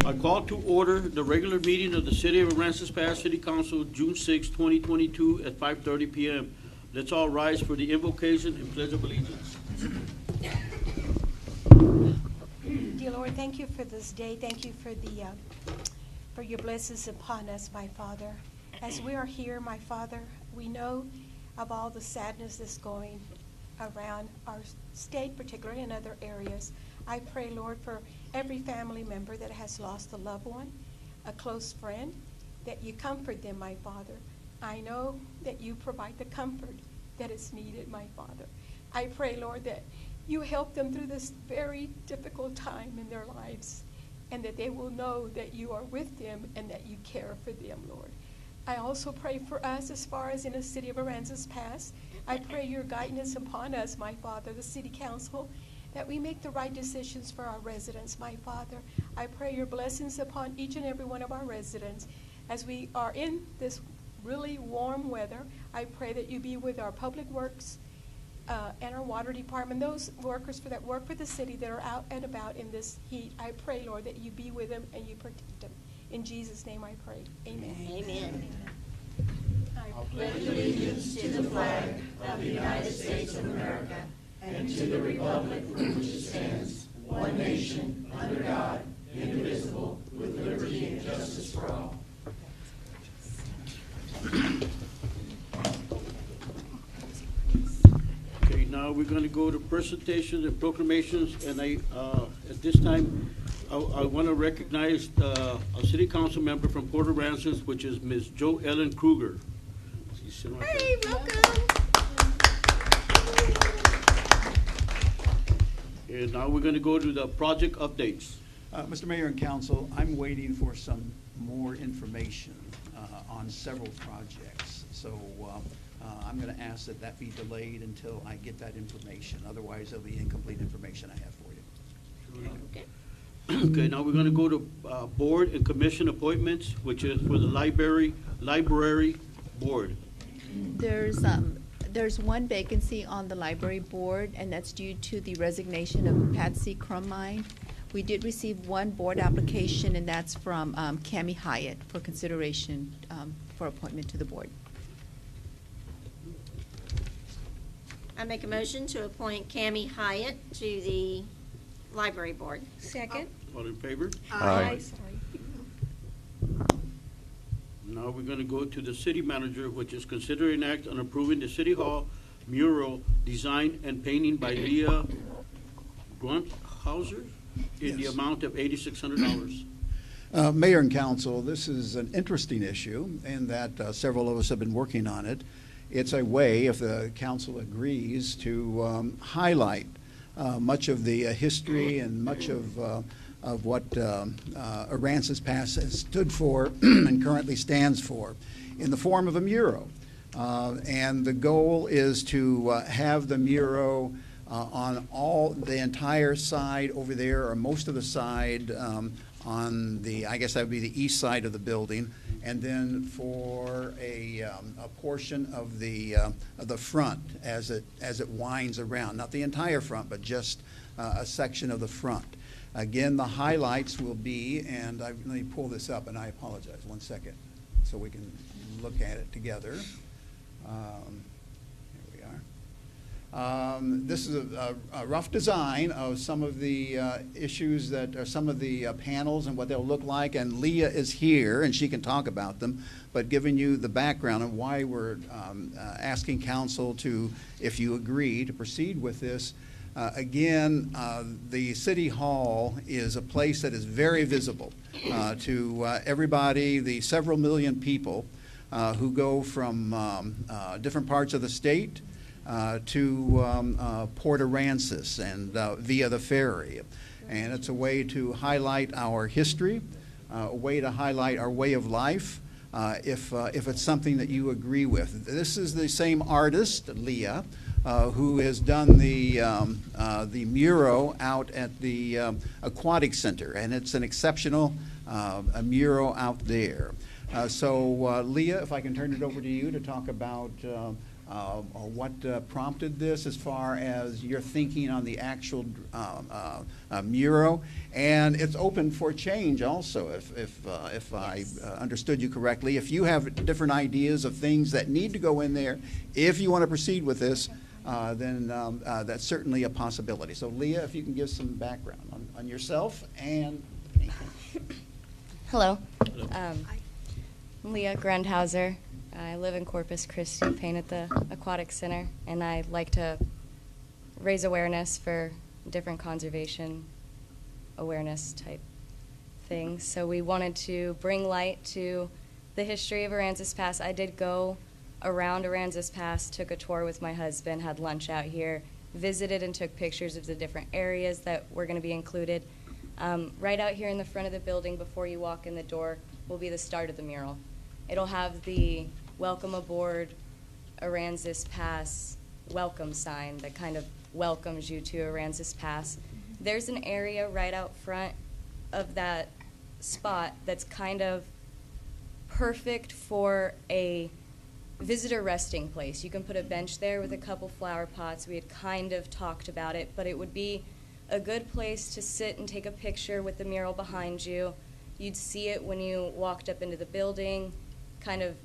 I call to order the regular meeting of the City of Aransas Pass City Council, June 6, 2022 at 5:30 p.m. Let's all rise for the invocation and pledge of allegiance. Dear Lord, thank you for this day. Thank you for your blessings upon us, my Father. As we are here, my Father, we know of all the sadness that's going around our state, particularly in other areas. I pray, Lord, for every family member that has lost a loved one, a close friend, that you comfort them, my Father. I know that you provide the comfort that is needed, my Father. I pray, Lord, that you help them through this very difficult time in their lives, and that they will know that you are with them and that you care for them, Lord. I also pray for us as far as in the city of Aransas Pass. I pray your guidance upon us, my Father, the city council, that we make the right decisions for our residents, my Father. I pray your blessings upon each and every one of our residents. As we are in this really warm weather, I pray that you be with our public works and our water department, those workers that work for the city that are out and about in this heat. I pray, Lord, that you be with them and you protect them. In Jesus' name I pray. Amen. Amen. I pledge allegiance to the flag of the United States of America and to the republic for which it stands, one nation, under God, indivisible, with liberty and justice for all. Okay, now we're going to go to presentations and proclamations, and at this time, I want to recognize a city council member from Port Aransas, which is Ms. Jo Ellen Kruger. Hey, welcome. And now we're going to go to the project updates. Mr. Mayor and Council, I'm waiting for some more information on several projects. So I'm going to ask that that be delayed until I get that information. Otherwise, there'll be incomplete information I have for you. Okay. Okay, now we're going to go to board and commission appointments, which is for the library board. There's one vacancy on the library board, and that's due to the resignation of Patsy Crummine. We did receive one board application, and that's from Cammie Hyatt for consideration for appointment to the board. I make a motion to appoint Cammie Hyatt to the library board. Second. All in favor? Aye. Now we're going to go to the city manager, which is consider an act on approving the city hall mural design and painting by Leah Grunthauser in the Yes. amount of $8,600. Mayor and Council, this is an interesting issue in that several of us have been working on it. It's a way, if the council agrees, to highlight much of the history and much of what Aransas Pass has stood for and currently stands for in the form of a mural. And the goal is to have the mural on the entire side over there, or most of the side on the, I guess that would be the east side of the building, and then for a portion of the front as it winds around, not the entire front, but just a section of the front. Again, the highlights will be, and let me pull this up, and I apologize, 1 second, so we can look at it together. Here we are. This is a rough design of some of the issues that are some of the panels and what they'll look like, and Leah is here, and she can talk about them, but giving you the background of why we're asking council to, if you agree, to proceed with this. Again, the City Hall is a place that is very visible to everybody, the several million people who go from different parts of the state to Port Aransas and via the ferry. And it's a way to highlight our history, a way to highlight our way of life, if it's something that you agree with. This is the same artist, Leah, who has done the mural out at the Aquatic Center, and it's an exceptional mural out there. So Leah, if I can turn it over to you to talk about or what prompted this as far as your thinking on the actual mural. And it's open for change also, if I understood you correctly. If you have different ideas of things that need to go in there, if you want to proceed with this, then that's certainly a possibility. So Leah, if you can give some background on yourself and Hello. I'm Leah Grundhauser. I live in Corpus Christi, paint at the Aquatic Center, and I like to raise awareness for different conservation awareness type things. So we wanted to bring light to the history of Aransas Pass. I did go around Aransas Pass, took a tour with my husband, had lunch out here, visited and took pictures of the different areas that were going to be included. Right out here in the front of the building before you walk in the door will be the start of the mural. It'll have the Welcome Aboard Aransas Pass welcome sign that kind of welcomes you to Aransas Pass. There's an area right out front of that spot that's kind of perfect for a visitor resting place. You can put a bench there with a couple flower pots. We had kind of talked about it, but it would be a good place to sit and take a picture with the mural behind you. You'd see it when you walked up into the building, kind of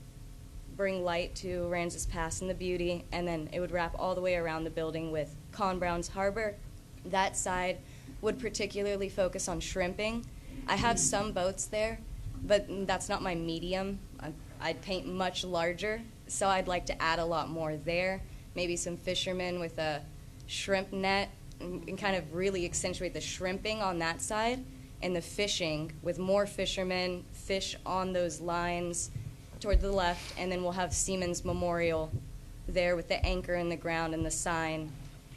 bring light to Aransas Pass and the beauty, and then it would wrap all the way around the building with Con Brown's Harbor. That side would particularly focus on shrimping. I have some boats there, but that's not my medium. I'd paint much larger, so I'd like to add a lot more there. Maybe some fishermen with a shrimp net and kind of really accentuate the shrimping on that side, and the fishing with more fishermen, fish on those lines toward the left, and then we'll have Seaman's Memorial there with the anchor in the ground and the sign.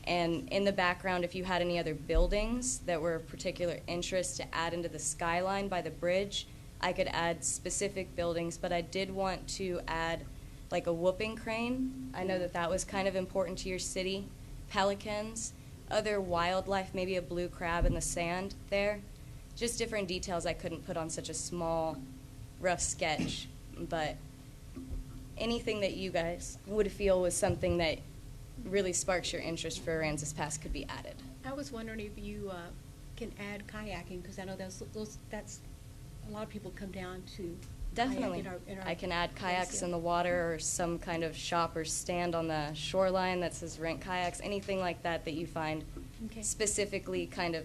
And in the background, if you had any other buildings that were of particular interest to add into the skyline by the bridge, I could add specific buildings, but I did want to add like a whooping crane. I know that that was kind of important to your city. Pelicans, other wildlife, maybe a blue crab in the sand there. Just different details I couldn't put on such a small, rough sketch. But anything that you guys would feel was something that really sparks your interest for Aransas Pass could be added. I was wondering if you can add kayaking, because I know that's a lot of people come down to Definitely. kayak in our I can add place, kayaks yeah. in the water, or some kind of shop or stand on the shoreline that says rent kayaks, anything like that that you find Okay. specifically kind of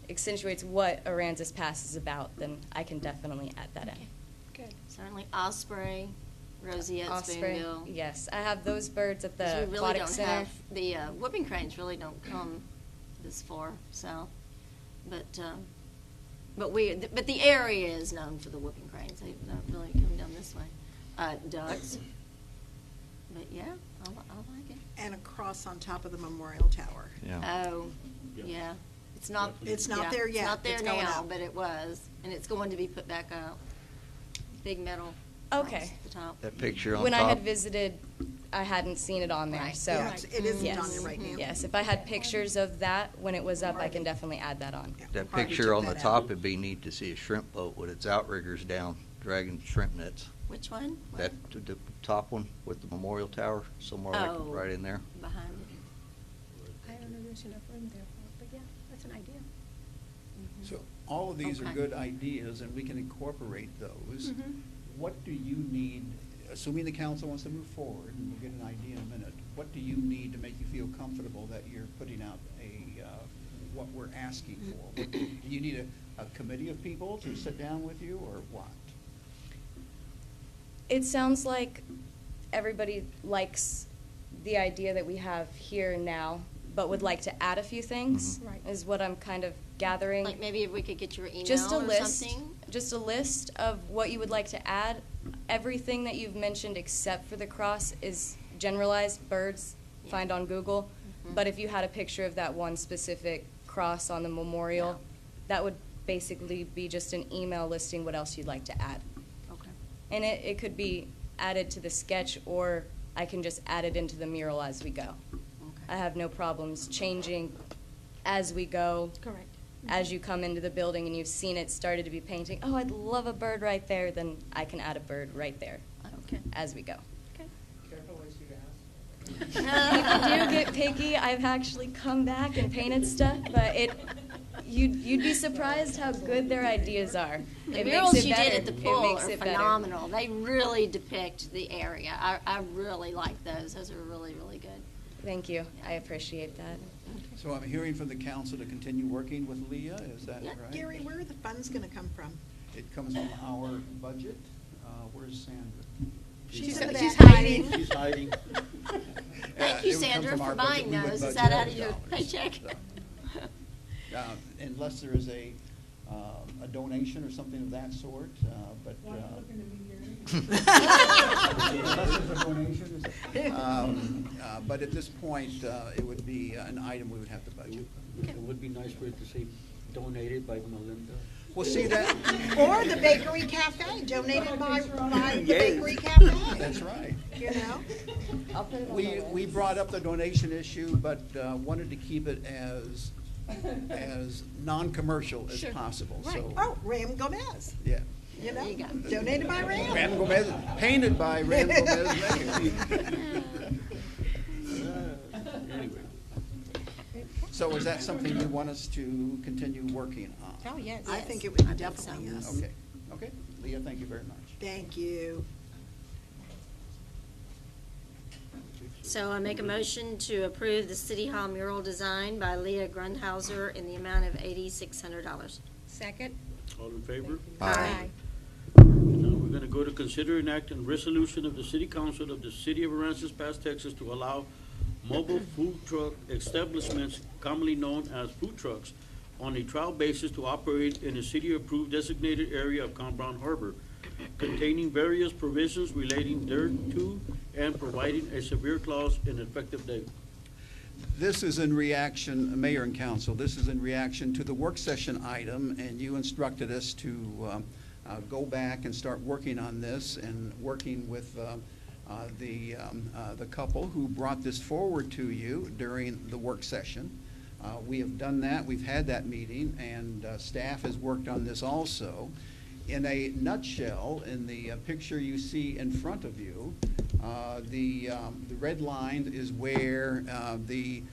accentuates what Aransas Pass is about, then I can definitely add that in. Good. Certainly Osprey, Roseate, Osprey, Spoonbill. yes. I have those birds at 'Cause the we really aquatic don't center. have, the whooping cranes really don't come this far south. But the area is known for the whooping cranes. They don't really come down this way. Ducks. But yeah, I like it. And a cross on top of the memorial tower. Oh, yeah. It's not. It's not yeah, there It's yet. not there It's going now, up. but it was, and it's going to be put back up. Big metal. Okay. cross at the top. That picture on When top. I had visited, I hadn't seen it on there, Right. so. Yeah, it isn't yes. on there right now. Yes, if I had pictures of that when it was up, I can definitely add that on. Yeah, That Harvey picture took on the that top, out. it'd be neat to see a shrimp boat with its outriggers down, dragging shrimp nets. Which one? That, the top one with the memorial tower, somewhere Oh. like right in there. Behind it. I don't know if there's enough room there for it, but yeah, that's an idea. So all of these are Okay. good ideas, and we can incorporate those. Mhm. What do you need, assuming the council wants to move forward, and we'll get an idea in a minute, what do you need to make you feel comfortable that you're putting out what we're asking for? Do you need a committee of people to sit down with you, or what? It sounds like everybody likes the idea that we have here now, but would like to add a few things, Mhm. Right. is what I'm kind of gathering. Like maybe if we could get your email Just a or list, something. just a list of what you would like to add. Everything that you've mentioned except for the cross is generalized birds, Yeah. find on Google. Mhm. But if you had a picture of that one specific cross on the memorial, Yeah. that would basically be just an email listing what else you'd like to add. Okay. And it could be added to the sketch, or I can just add it into the mural as we go. Okay. I have no problems changing as we go. Correct. As you come into the building and you've seen it started to be painting, oh, I'd love a bird right there, then I can add a bird right there Okay. as we go. Okay. If you do get picky, I've actually come back and painted stuff, but you'd be surprised how good their ideas are. The It murals makes it you better. did at the It pool makes are it better. phenomenal. They really depict the area. I really like those. Those are really, really good. Thank you. I appreciate that. So I'm hearing from the council to continue working with Leah, is that Yeah. right? Gary, where are the funds gonna come from? It comes from our budget. Where's Sandra? She's hiding. She's hiding. Thank you, It would come Sandra, from for our budget. buying We would those. Is budget that out of those your dollars. paycheck? So, unless there is a donation or something of that sort, but. Unless there's a donation, but at this point, it would be an item we would have to budget. It would be nice for it to say donated by Melinda. Well, see that, Or the Bakery Cafe, donated by the Yay. Bakery Cafe, that's right. you know? We brought up the donation issue, but wanted to keep it as non-commercial as possible, Right. so. Oh, Ram Gomez, Yeah. you know? There you go. Donated by Ram. Ram Gomez, painted by Ram Gomez. Anyway, So is that something you want us to continue working on? Oh, yes. I think it I would think definitely, so. yes. Okay, okay. Leah, thank you very much. Thank you. So I make a motion to approve the City Hall mural design by Leah Grundhauser in the amount of $8,600. Second? all in favor? Aye. Now we're gonna go to consider and act on resolution of the City Council of the City of Aransas, Pass, Texas, to allow mobile food truck establishments, commonly known as food trucks, on a trial basis to operate in a city-approved designated area of Brown Harbor, containing various provisions relating thereto and providing a severe clause in effective date. This is in reaction, Mayor and Council, this is in reaction to the work session item, and you instructed us to go back and start working on this and working with the couple who brought this forward to you during the work session. We have done that, we've had that meeting, and staff has worked on this also. In a nutshell, in the picture you see in front of you, the red line is where the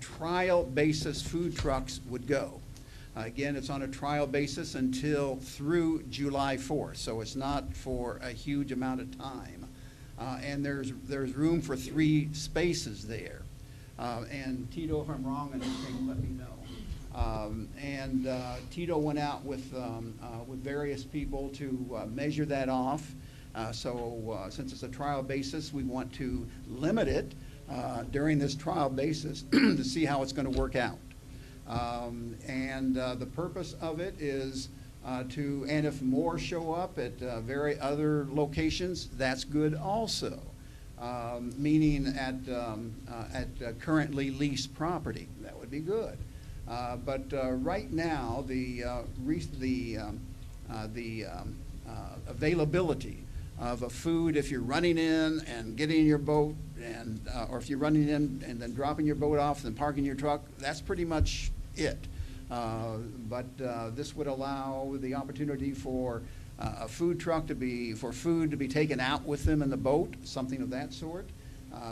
trial basis food trucks would go. Again, it's on a trial basis until through July 4th, so it's not for a huge amount of time. And there's room for 3 spaces there. And Tito, if I'm wrong on anything, let me know. Tito went out with various people to measure that off. So since it's a trial basis, we want to limit it during this trial basis to see how it's going to work out. The purpose of it is and if more show up at very other locations, that's good also. Meaning at currently leased property, that would be good. But right now, the availability of a food, if you're running in and getting in your boat, and or if you're running in and then dropping your boat off and parking your truck, that's pretty much it. But this would allow the opportunity for a food truck for food to be taken out with them in the boat, something of that sort.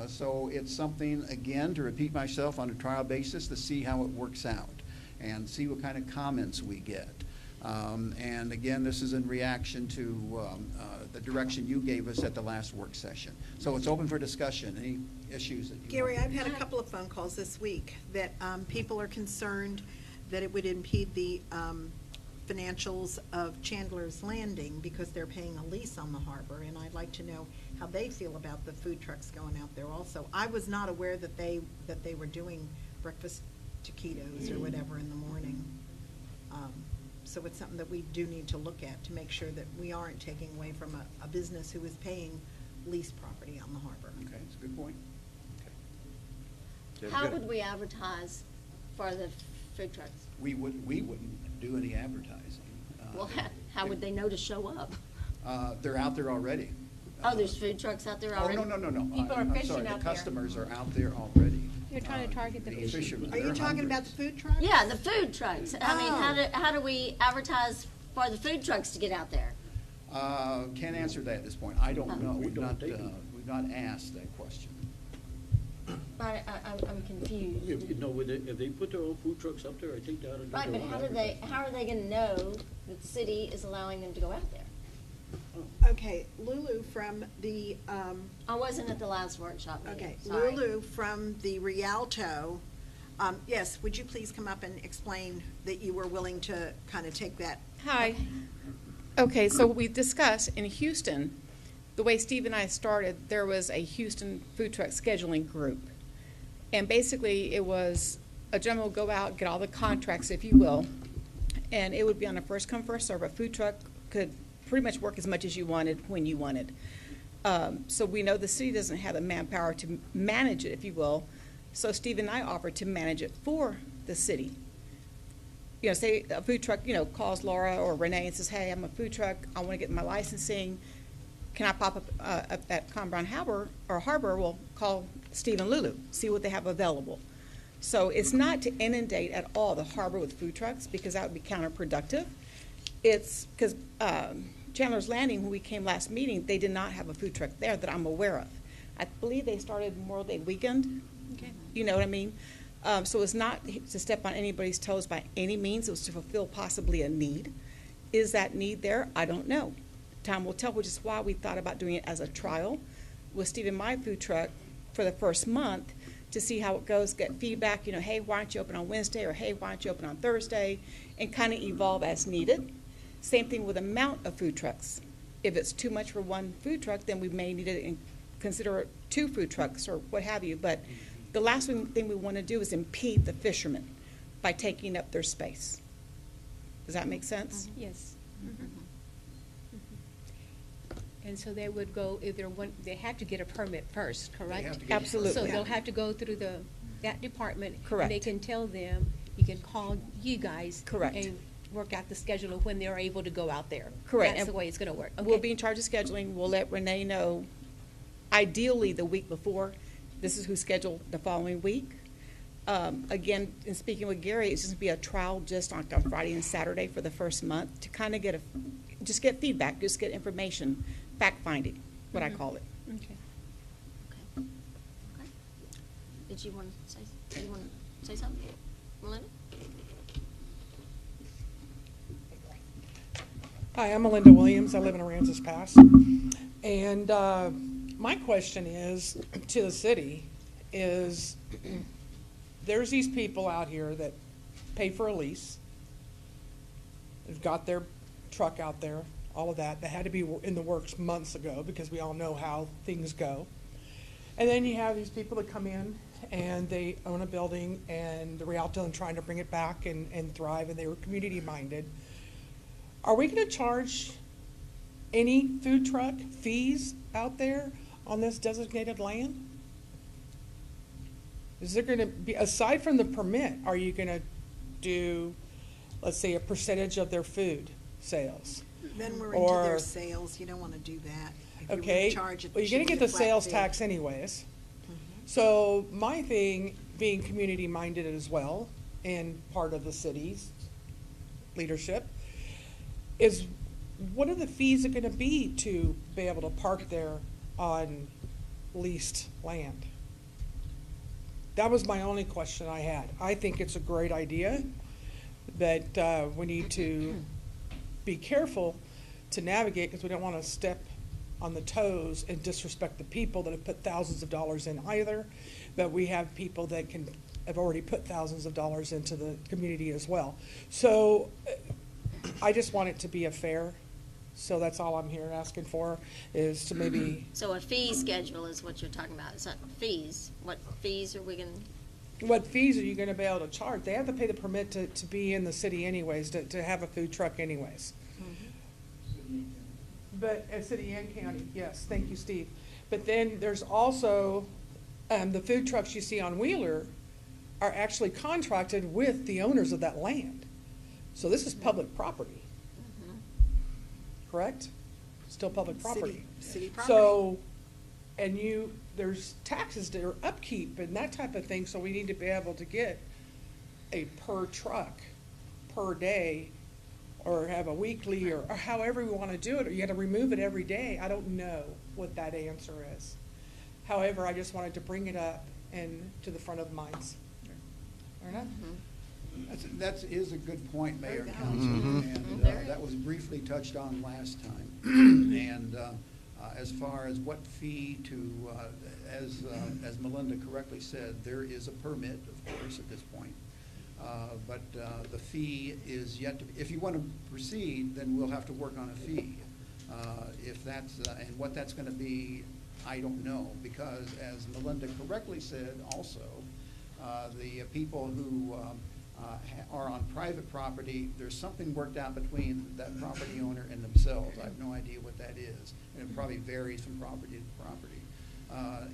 So it's something, again, to repeat myself, on a trial basis to see how it works out and see what kind of comments we get. And again, this is in reaction to the direction you gave us at the last work session. So it's open for discussion. Any issues that you Gary, want? I've had a couple of phone calls this week that people are concerned that it would impede the financials of Chandler's Landing because they're paying a lease on the harbor, and I'd like to know how they feel about the food trucks going out there also. I was not aware that they were doing breakfast taquitos or whatever in the morning. So it's something that we do need to look at to make sure that we aren't taking away from a business who is paying lease property on the harbor. Okay, that's a good point. Okay. How would we advertise for the food trucks? We wouldn't do any advertising. Well, how would they know to show up? They're out there already. Oh, there's food trucks out there Oh, already? no. People are I'm fishing sorry, out the there. customers are out there already. You're trying to target the The fishermen. Are you They're talking about hundreds. the food trucks? Yeah, the food trucks. I mean, Oh. how do we advertise for the food trucks to get out there? Can't answer that at this point. I don't know. We We've don't not, take them. we've not asked that question. But I'm confused. If they put their own food trucks up there, I think they ought to do Right, their but own how are they gonna know that the city is allowing them to go out there? Okay, Lulu from the, I wasn't at the last workshop meeting, okay, sorry. Lulu from the Rialto, yes, would you please come up and explain that you were willing to kind of take that? Hi. Okay, so we discussed in Houston, the way Steve and I started, there was a Houston food truck scheduling group. And basically, it was a gentleman would go out, get all the contracts, if you will, and it would be on a first come, first serve. A food truck could pretty much work as much as you wanted, when you wanted. So we know the city doesn't have the manpower to manage it, if you will. So Steve and I offered to manage it for the city. You know, say a food truck, calls Laura or Renee and says, hey, I'm a food truck, I want to get my licensing. Can I pop up at Con Brown Harbor, We'll call Steve and Lulu, see what they have available. So it's not to inundate at all the harbor with food trucks, because that would be counterproductive. It's because Chandler's Landing, when we came last meeting, they did not have a food truck there that I'm aware of. I believe they started Memorial Day weekend. Okay. You know what I mean? So it's not to step on anybody's toes by any means. It was to fulfill possibly a need. Is that need there? I don't know. Time will tell, which is why we thought about doing it as a trial with Steve and my food truck for the first month to see how it goes, get feedback, hey, why aren't you open on Wednesday, or hey, why aren't you open on Thursday, and kind of evolve as needed. Same thing with amount of food trucks. If it's too much for one food truck, then we may need to consider 2 food trucks or what have you. But the last thing we want to do is impede the fishermen by taking up their space. Does that make sense? Yes. And so they would go, if they're they have to get a permit first, correct? have to get a Absolutely. So they'll have to go through that department. Correct. And they can tell them, you can call you guys. Correct. And work out the schedule of when they're able to go out there. Correct. That's the way it's gonna work. We'll Okay. be in charge of scheduling. We'll let Renee know, ideally the week before. This is who's scheduled the following week. Again, in speaking with Gary, it's just gonna be a trial just on Friday and Saturday for the first month to kind of get feedback, just get information, fact finding, what I call it. Okay. Okay. Did you want to say something, Melinda? Hi, I'm Melinda Williams. I live in Aransas Pass. And my question is to the city is, there's these people out here that pay for a lease. They've got their truck out there, all of that. That had to be in the works months ago, because we all know how things go. And then you have these people that come in and they own a building, and the Rialto and trying to bring it back and thrive, and they were community minded. Are we going to charge any food truck fees out there on this designated land? Is there going to be, aside from the permit, are you going to do, let's say, a percentage of their food sales? Then we're into their sales, you don't want to do that. If you're Okay, gonna charge it, well, it you're going should to be get a the flat sales fee. tax anyways. So my thing, being community minded as well, and part of the city's leadership, is what are the fees are gonna be to be able to park there on leased land? That was my only question I had. I think it's a great idea, that we need to be careful to navigate, because we don't want to step on the toes and disrespect the people that have put thousands of dollars in either, but we have people that have already put thousands of dollars into the community as well. So I just want it to be a fair, so that's all I'm here asking for, is to maybe, So a fee schedule is what you're talking about. It's not fees. What fees are we going to? what fees are you gonna be able to charge? They have to pay the permit to be in the city anyways, to have a food truck anyways. But at city and county, yes, thank you, Steve. But then there's also, the food trucks you see on Wheeler are actually contracted with the owners of that land. So this is public property. Correct? Still public property. City property. So, and there's taxes that are upkeep and that type of thing, so we need to be able to get a per truck, per day, or have a weekly, or however we want to do it, or you got to remove it every day. I don't know what that answer is. However, I just wanted to bring it up and to the front of minds. Fair enough? That is a good point, Mayor and Very Council, valid. and Very. that was briefly touched on last time. And as far as what fee to, as Melinda correctly said, there is a permit, of course, at this point. But the fee is yet to, if you want to proceed, then we'll have to work on a fee. If that's, and what that's going to be, I don't know, because as Melinda correctly said also, the people who are on private property, there's something worked out between that property owner and themselves. I have no idea what that is, and it probably varies from property to property.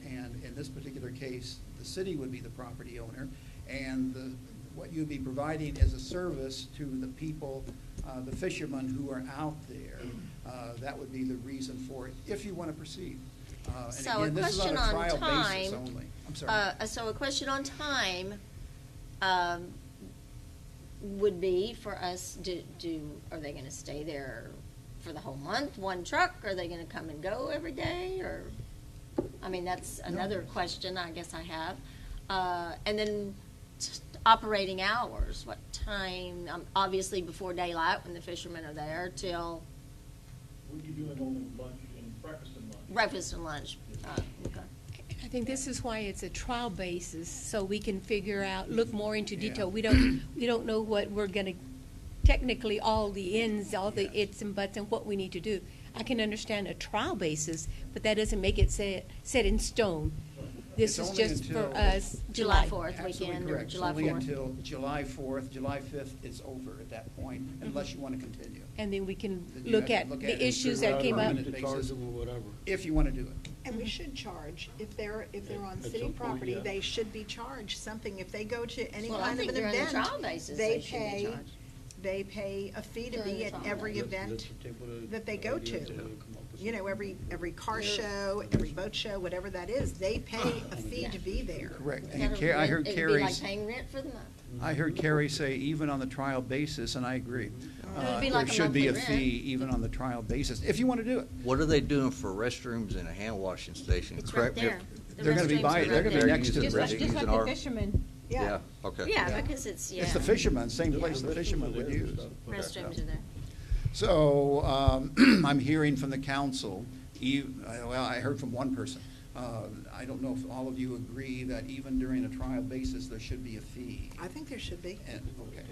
And in this particular case, the city would be the property owner, and what you'd be providing is a service to the people, the fishermen who are out there. That would be the reason for it, if you want to proceed. And So again, a this is on question a on trial basis time. only. I'm sorry. So a question on time would be for us, are they gonna stay there for the whole month, one truck? Are they gonna come and go every day, or? I mean, that's another question I guess I have. And then operating hours, what time, obviously before daylight when the fishermen are there till What are you doing only lunch and breakfast and lunch? breakfast and lunch. Okay. I think this is why it's a trial basis, so we can figure out, look more into Yeah. detail. We don't know what we're gonna, technically, all the ins, all the its and buts and what we need to do. I can understand a trial basis, but that doesn't make it set in stone. This It's is only just for until- us, July July. 4th Absolutely weekend or correct. It's July only 4th. until July 4th, July 5th, it's over at that point, unless you want to continue. And then we can Then you look have at to look at the it issues through that came up. permanent To charge basis. them or whatever. If you want to do it. And we should charge, if they're on At city some point, property, yeah. they should be charged something. If they go to any Well, I kind of think an during the event, trial basis, they they should be pay, charged. they pay a fee to During be the at trial every Let's event table the that they go idea to. until they come up with You know, something. every car show, every boat show, whatever that is, they pay a fee to be there. Correct. Is And that a I heard rent- It'd be like Carrie's, paying rent for the month. I heard Carrie say even on the trial basis, and I agree. It'd be like There a should be a monthly rent. fee even on the trial basis, if you want to do it. What are they doing for restrooms and a hand washing station? It's Correct right me if- there. The They're gonna be restrooms by- are they're right gonna be there. next to the Just like- restrooms. just like the fishermen. Yeah, okay. Yeah, because it's, yeah. It's the fishermen, same place the fishermen would use. Restrooms are there. So, I'm hearing from the council, well, I heard from one person. I don't know if all of you agree that even during a trial basis, there should be a fee. I think there should be. And, okay,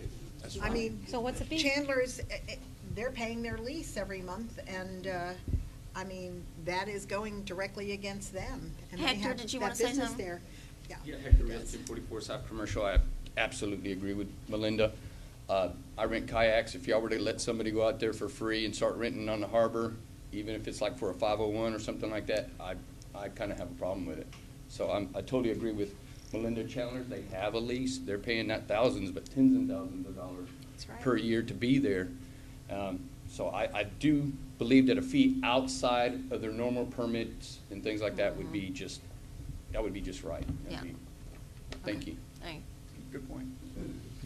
that's I fine. mean, So what's the fee? Chandler's, they're paying their lease every month, and, I mean, that is going directly against them. And they Hector, have did you that wanna say business something? there. Yeah. Yeah, Hector Realty, 44 South Commercial. I absolutely agree with Melinda. I rent kayaks. If y'all were to let somebody go out there for free and start renting on the harbor, even if it's like for a 501 or something like that, I kind of have a problem with it. So I totally agree with Melinda Chandler. They have a lease. They're paying not thousands, but tens and thousands of dollars That's right. per year to be there. So I do believe that a fee outside of their normal permits and things like that would be just, that would be just right. That'd Yeah. be- Thank you. Thank Good point.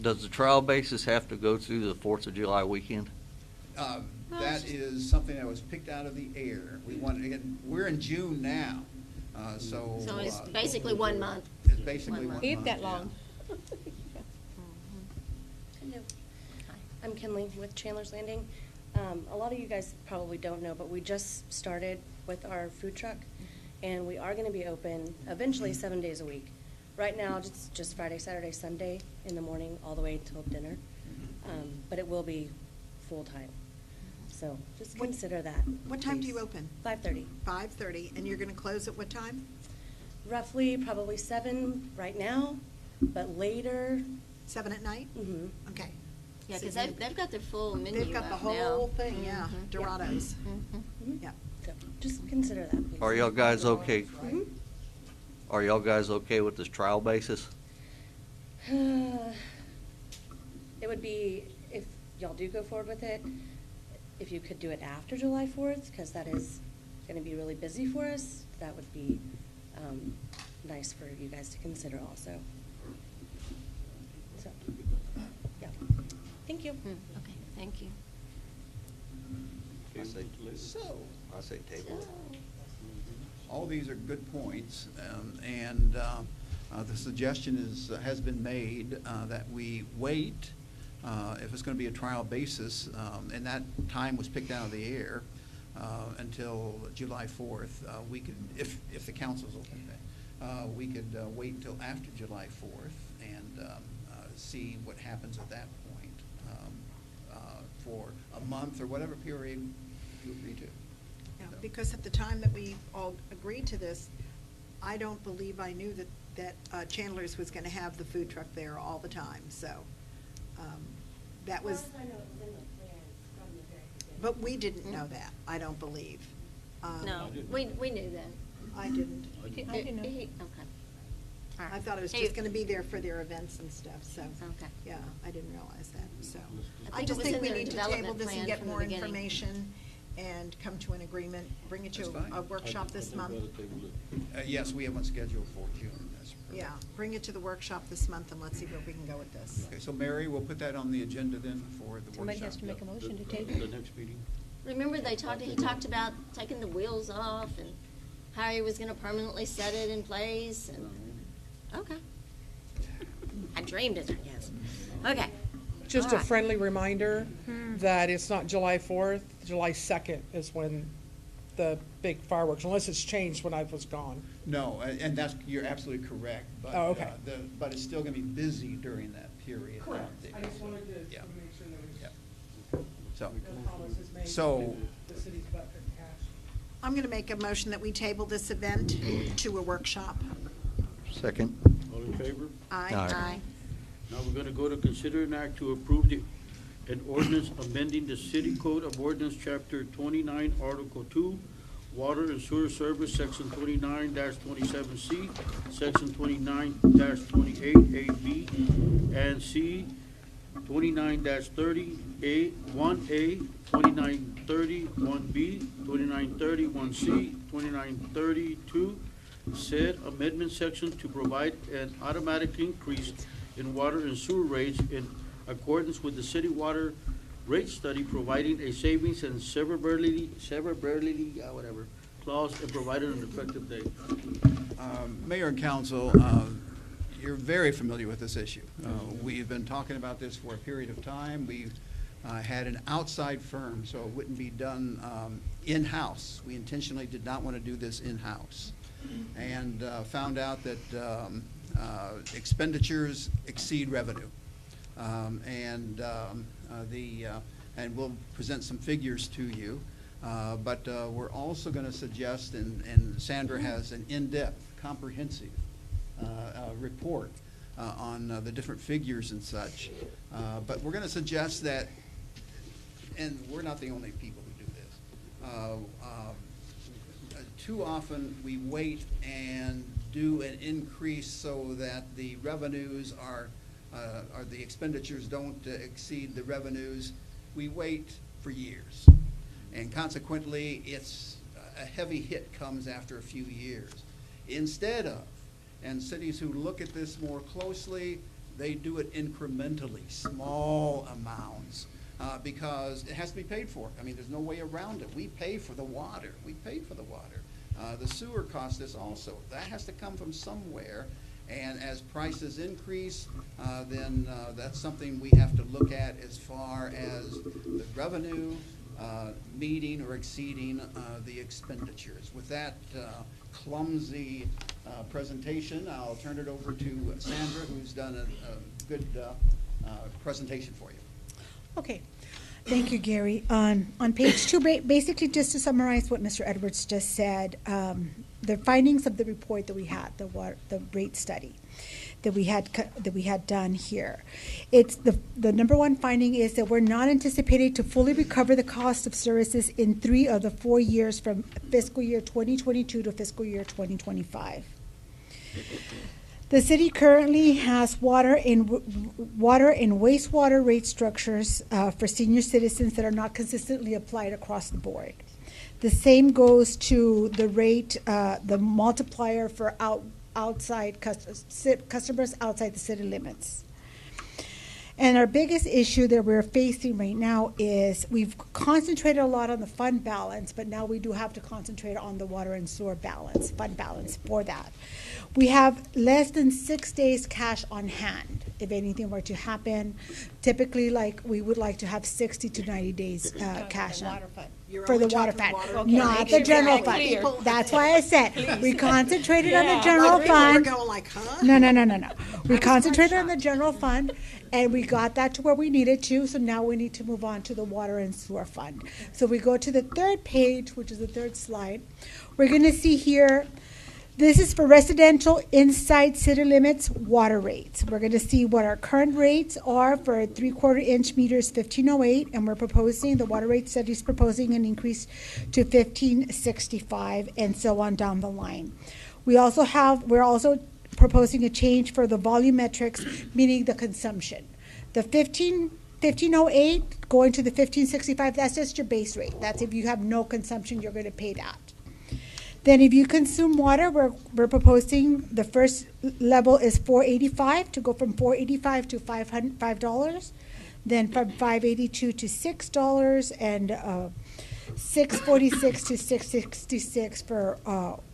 Does the trial basis have to go through the 4th of July weekend? That is something that was picked out of the air. We want, again, we're in June now, so. So it's basically 1 month. It's basically 1 1 month. month. Ain't that yeah. long. Hello. I'm Kinley with Chandler's Landing. A lot of you guys probably don't know, but we just started with our food truck, and we are going to be open eventually 7 days a week. Right now, it's just Friday, Saturday, Sunday in the morning, all the way till dinner. But it will be full-time. So just What- consider that. What time do you please. open? 5:30. 5:30, and you're gonna close at what time? Roughly, probably 7 right now, but later. 7 at night? Mhm. Okay. Yeah, because they've got their full menu They've got the out now. whole thing, yeah, Mhm. Dorados. Mhm. Yeah. So just consider that, please. Are y'all guys okay? Mhm. Are y'all guys okay with this trial basis? It would be, if y'all do go forward with it, if you could do it after July 4th, because that is going to be really busy for us, that would be nice for you guys to consider also. So, yeah. Thank you. Okay, thank you. So, I say table it. all these are good points, and the suggestion has been made that we wait, if it's going to be a trial basis, and that time was picked out of the air, until July 4th. We could, if the council's open, we could wait until after July 4th and see what happens at that point, for a month or whatever period you agree to. Yeah, because at the time that we all agreed to this, I don't believe I knew that Chandler's was gonna have the food truck there all the time, so, that was. But we didn't know that, I don't believe. No, we knew that. I didn't. I didn't know. Okay. I thought it was just gonna be there for their events and stuff, so. Okay. Yeah, I didn't realize that, so. I I think just it was think in we their need to development table this and plan get from the more beginning. information and come to an agreement, bring it to That's fine. a workshop this month. Yes, we have one scheduled for June. That's correct. Yeah, bring it to the workshop this month and let's see where we can go with this. Okay, so Mary, we'll put that on the agenda then for the workshop. Somebody has to make a motion to table. The next meeting. Remember he talked about taking the wheels off and how he was gonna permanently set it in place and, okay. I dreamed it, I guess. Okay. Just All a right. friendly reminder that it's not July 4th, July 2nd is when the big fireworks, unless it's changed when I was gone. No, and that's, you're absolutely correct. But, Oh, okay. But it's still gonna be busy during that period. out there. I just wanted to Yeah. make sure that Yeah. So, no promises made So- to the city's butt couldn't cash. I'm gonna make a motion that we table this event to a workshop. Second. All in favor? Aye. Aye. Now we're gonna go to consider an act to approve an ordinance amending the City Code of Ordinance, Chapter 29, Article 2, Water and Sewer Service, Section 29-27C, Section 29-28AB, and C, 29-30A, 1A, 2930, 1B, 2930, 1C, 2932, said amendment section to provide an automatic increase in water and sewer rates in accordance with the city water rate study, providing a savings and severability, whatever, clause, and providing an effective date. Mayor and council, you're very familiar with this issue. We've been talking about this for a period of time. We've had an outside firm, so it wouldn't be done in-house. We intentionally did not want to do this in-house. And found out that expenditures exceed revenue. And we'll present some figures to you. But we're also going to suggest, and Sandra has an in-depth, comprehensive report on the different figures and such. But we're going to suggest that, and we're not the only people who do this. Too often we wait and do an increase so that the revenues or the expenditures don't exceed the revenues. We wait for years. And consequently, it's a heavy hit comes after a few years. Instead of, and cities who look at this more closely, they do it incrementally, small amounts, because it has to be paid for. I mean, there's no way around it. We pay for the water. We pay for the water. The sewer costs us also. That has to come from somewhere. And as prices increase, then that's something we have to look at as far as the revenue meeting or exceeding the expenditures. With that clumsy presentation, I'll turn it over to Sandra, who's done a good presentation for you. Okay. Thank you, Gary. On page 2, basically just to summarize what Mr. Edwards just said, the findings of the report that we had, the rate study that we had done here. It's the number one finding is that we're not anticipated to fully recover the cost of services in 3 of the 4 years from fiscal year 2022 to fiscal year 2025. The city currently has water and wastewater rate structures for senior citizens that are not consistently applied across the board. The same goes to the rate, the multiplier for outside customers outside the city limits. And our biggest issue that we're facing right now is we've concentrated a lot on the fund balance, but now we do have to concentrate on the water and sewer balance, fund balance for that. We have less than 6 days cash on hand if anything were to happen. Typically, like, we would like to have 60 to 90 days cash on. You're For the only water talking fund, water. not Okay, the general make fund. people- That's why I said, we concentrated on the Like, general people are fund. going like, huh? No. We was concentrated quite on the general fund, and we got that to where we needed to, so now we need to move on to the water and sewer fund. So we go to the third page, which is the third slide. We're gonna see here, this is for residential inside city limits water rates. We're gonna see what our current rates are for 3/4 inch meters, 1508, and we're proposing, the water rate study is proposing an increase to 1565, and so on down the line. We're also proposing a change for the volumetrics, meaning the consumption. The 1508 going to the 1565, that's just your base rate. That's if you have no consumption, you're gonna pay that. Then if you consume water, we're proposing the first level is $4.85 to go from $4.85 to $5. Then from $5.82 to $6 and $6.46 to $6.66 for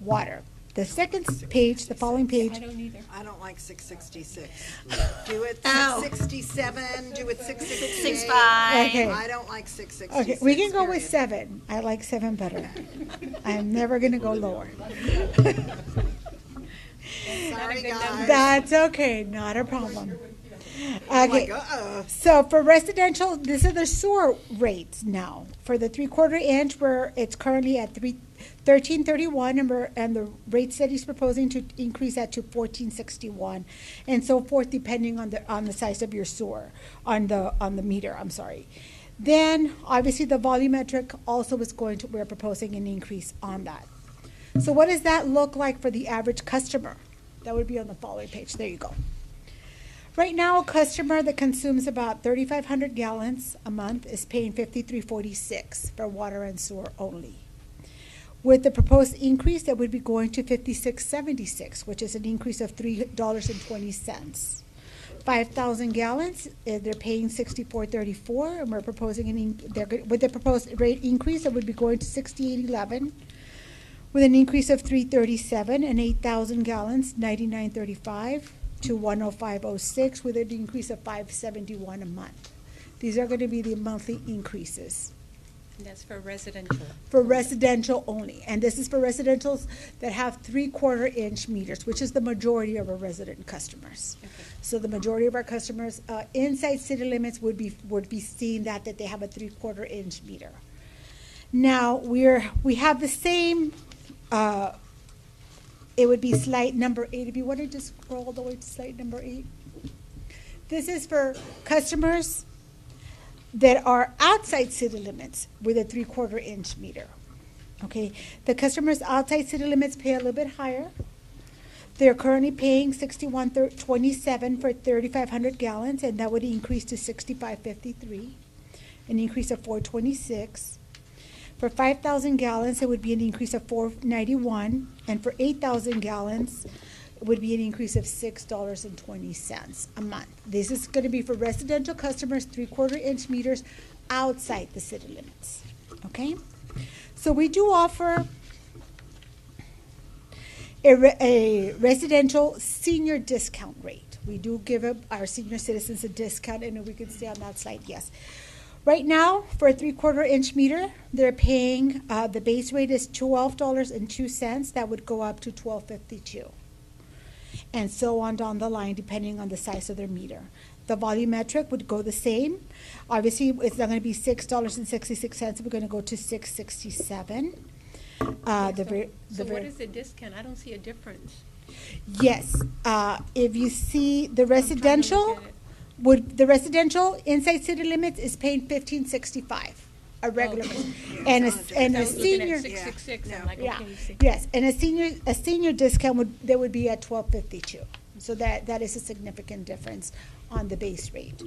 water. The second page, the following page. I don't either. I don't like 666. Do it Ow. 667, do it 668. 665. Okay. I don't like 666. Okay, we can go with period. 7. I like 7 better. I'm never gonna go lower. Sorry, guys. That's okay, not a problem. I'm Okay, like, uh-oh. so for residential, these are the sewer rates now. For the 3/4 inch, where it's currently at 1331, and the rate study is proposing to increase that to 1461, and so forth, depending on the size of your sewer, on the meter. I'm sorry. Then obviously the volumetric also is we're proposing an increase on that. So what does that look like for the average customer? That would be on the following page. There you go. Right now, a customer that consumes about 3,500 gallons a month is paying $53.46 for water and sewer only. With the proposed increase, that would be going to $56.76, which is an increase of $3.20. 5,000 gallons, they're paying $64.34, and we're proposing with the proposed rate increase, it would be going to $68.11, with an increase of $3.37, and 8,000 gallons, $99.35 to $105.06, with an increase of $5.71 a month. These are going to be the monthly increases. And that's for residential. For residential only, and this is for residentials that have 3/4 inch meters, which is the majority of our resident customers. Okay. So the majority of our customers inside city limits would be seeing that they have a 3/4 inch meter. Now we have the same. It would be slide number 8. If you want to just scroll all the way to slide number 8. This is for customers that are outside city limits with a 3/4 inch meter. Okay, the customers outside city limits pay a little bit higher. They're currently paying $61.27 for 3,500 gallons, and that would increase to $65.53, an increase of $4.26. For 5,000 gallons, it would be an increase of $4.91, and for 8,000 gallons, it would be an increase of $6.20 a month. This is going to be for residential customers, 3/4 inch meters outside the city limits. Okay? So we do offer a residential senior discount rate. We do give our senior citizens a discount, and we can stay on that slide, yes. Right now, for a 3/4 inch meter, they're paying, the base rate is $12.02. That would go up to $12.52. And so on down the line, depending on the size of their meter. The volumetric would go the same. Obviously, it's not going to be $6.66. We're going to go to $6.67. So what is the discount? I don't see a difference. Yes, if you see the residential, look at the residential inside city limits is paying $15.65, a regular, and a senior. 666. I'm like, Yeah, okay, you see. yes, and a senior discount would be at $12.52. So that is a significant difference on the base rate.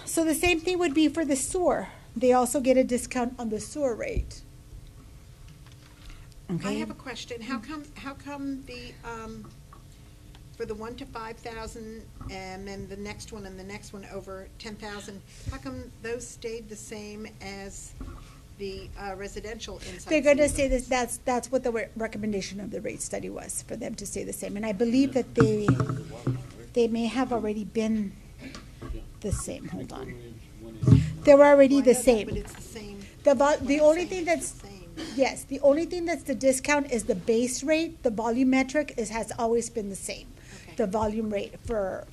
So the same thing would be for the sewer. They also get a discount on the sewer rate. I Okay. have a question. How come the for the 1 to 5,000, and then the next one and the next one over 10,000, how come those stayed the same as the residential inside? They're going to city say this, that's what the recommendation of the rate study was, for them to stay the same. And I believe that they may have already been the same. Hold on. They were already the same. But it's the same. The only thing It's that's, the same. yes, the only thing that's the discount is the base rate. The volumetric has always been the same. Okay. The volume rate for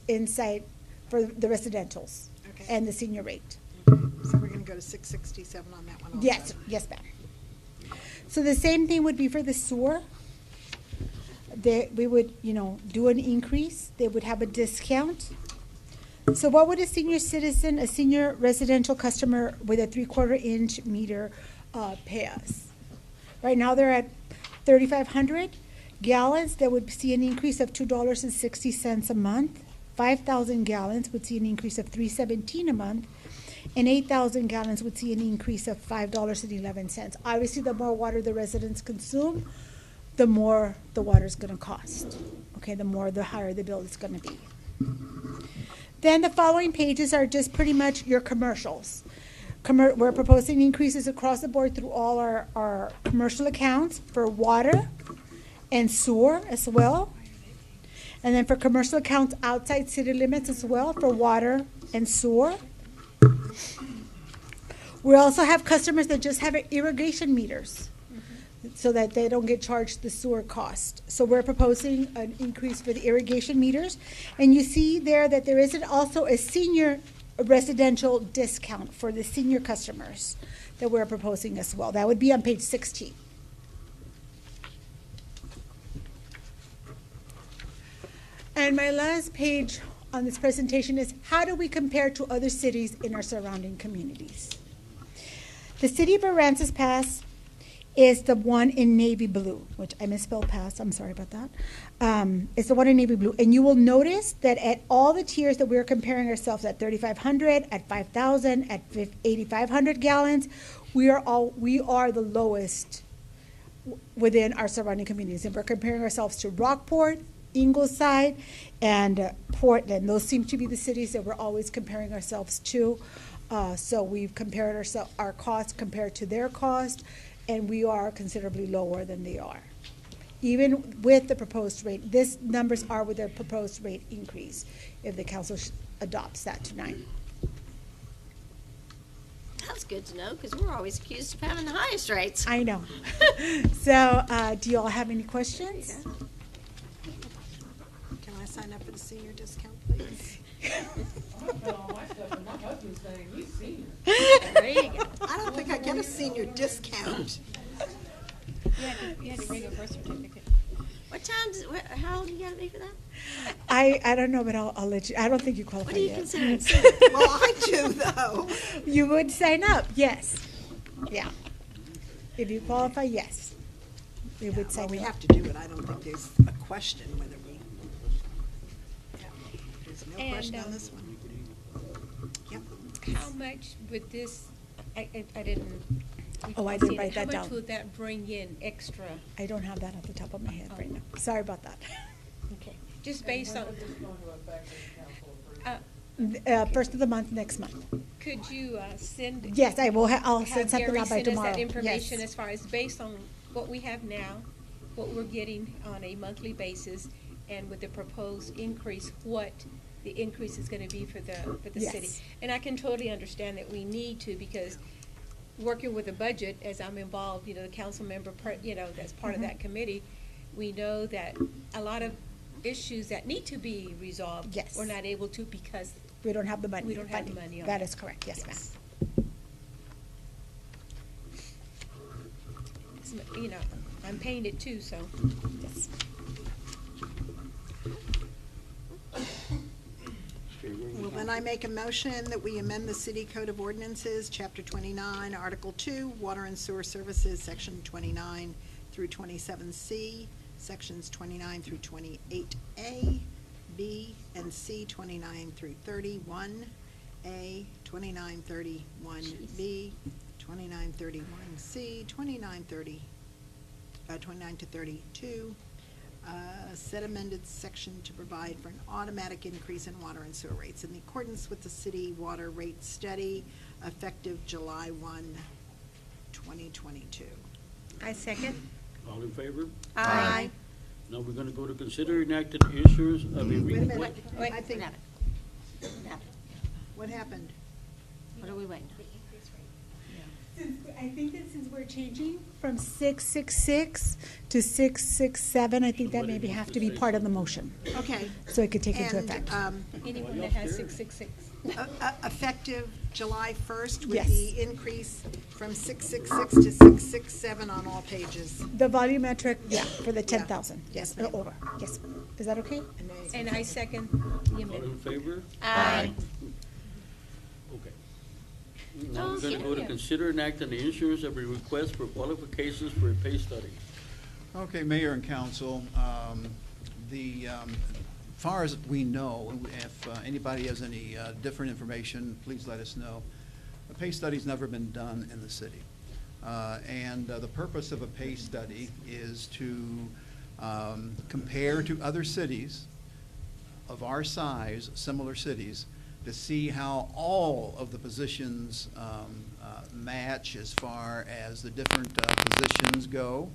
inside, for the residentials Okay. and the senior rate. So we're gonna go to 667 on that one also? Yes, yes, ma'am. So the same thing would be for the sewer. We would, do an increase. They would have a discount. So what would a senior citizen, a senior residential customer with a 3/4-inch meter pay us? Right now, they're at 3,500 gallons. That would see an increase of $2.60 a month. 5,000 gallons would see an increase of $3.17 a month. And 8,000 gallons would see an increase of $5.11. Obviously, the more water the residents consume, the more the water is going to cost. Okay, the higher the bill is going to be. Then the following pages are just pretty much your commercials. We're proposing increases across the board through all our commercial accounts for water and sewer as well. And then for commercial accounts outside city limits as well for water and sewer. We also have customers that just have irrigation meters so that they don't get charged the sewer cost. So we're proposing an increase for the irrigation meters. And you see there that there isn't also a senior residential discount for the senior customers that we're proposing as well. That would be on page 16. And my last page on this presentation is how do we compare to other cities in our surrounding communities? The city of Aransas Pass is the one in navy blue, which I misspelled pass, I'm sorry about that. It's the one in navy blue. And you will notice that at all the tiers that we're comparing ourselves at 3,500, at 5,000, at 8,500 gallons, we are the lowest within our surrounding communities. And we're comparing ourselves to Rockport, Ingleside, and Portland. Those seem to be the cities that we're always comparing ourselves to. So we've compared our costs compared to their cost, and we are considerably lower than they are. Even with the proposed rate, these numbers are with the proposed rate increase if the council adopts that tonight. That's good to know, because we're always accused of having the highest rates. I know. So do you all have any questions? Can I sign up for the senior discount, please? There you go. I don't think I get a senior discount. You had to bring a birth certificate. What time how old do you gotta be for that? I don't know, but I'll let you. I don't think you qualify What do you yet. consider senior? Well, I do, though. You would sign up, yes. Yeah. If you qualify, yes. We would Well, sign we you up. have to do it. I don't think there's a question whether we, there's no And, question on this one. Yep. How much would this, I didn't. Oh, I see didn't it. write that How down. much would that bring in extra? I don't have that off the top of my head right now. Sorry about that. Okay, just based on, First of the month, next month. could you send? Yes, I will. I'll have send something Gary out by send us tomorrow. that information Yes. as far as based on what we have now, what we're getting on a monthly basis, and with the proposed increase, what the increase is gonna be for the city. Yes. And I can totally understand that we need to, because working with the budget, as I'm involved, the council member, that's part of Mhm. that committee, we know that a lot of issues that need to be resolved. Yes. We're not able to because We don't have the money. we don't have the money on That it. is correct, yes, ma'am. I'm paying it too, so. Yes. Well, then I make a motion that we amend the City Code of Ordinances, Chapter 29, Article 2, Water and Sewer Services, Section 29 through 27C, Sections 29 through 28A, B and C, 29 through 31A, 29, 31B, 29, 31C, 29 to 32, said amended section to provide for an automatic increase in water and sewer rates in accordance with the city water rate study effective July 1, 2022. I second. All in favor? Aye. Now we're gonna go to consider enacted issues of a Wait a minute, request. Wait. I think, Nada. what happened? What are we waiting? I think that since we're changing from 666 to 667, I think that maybe have to be part of the motion, Okay. so it could take into And, effect. Anyone that has 666. Effective July 1st with Yes. the increase from 666 to 667 on all pages. The volumetric, yeah, for the 10,000. Yes, Yes, ma'am. over, yes. Is that okay? And I second the All amendment. in favor? Aye. Okay. Now we're Oh, gonna go to yeah. consider and act on the issuance of a request for qualifications for a pay study. Okay, Mayor and Council, as far as we know, if anybody has any different information, please let us know. A pay study's never been done in the city. And the purpose of a pay study is to compare to other cities of our size, similar cities, to see how all of the positions match as far as the different positions go,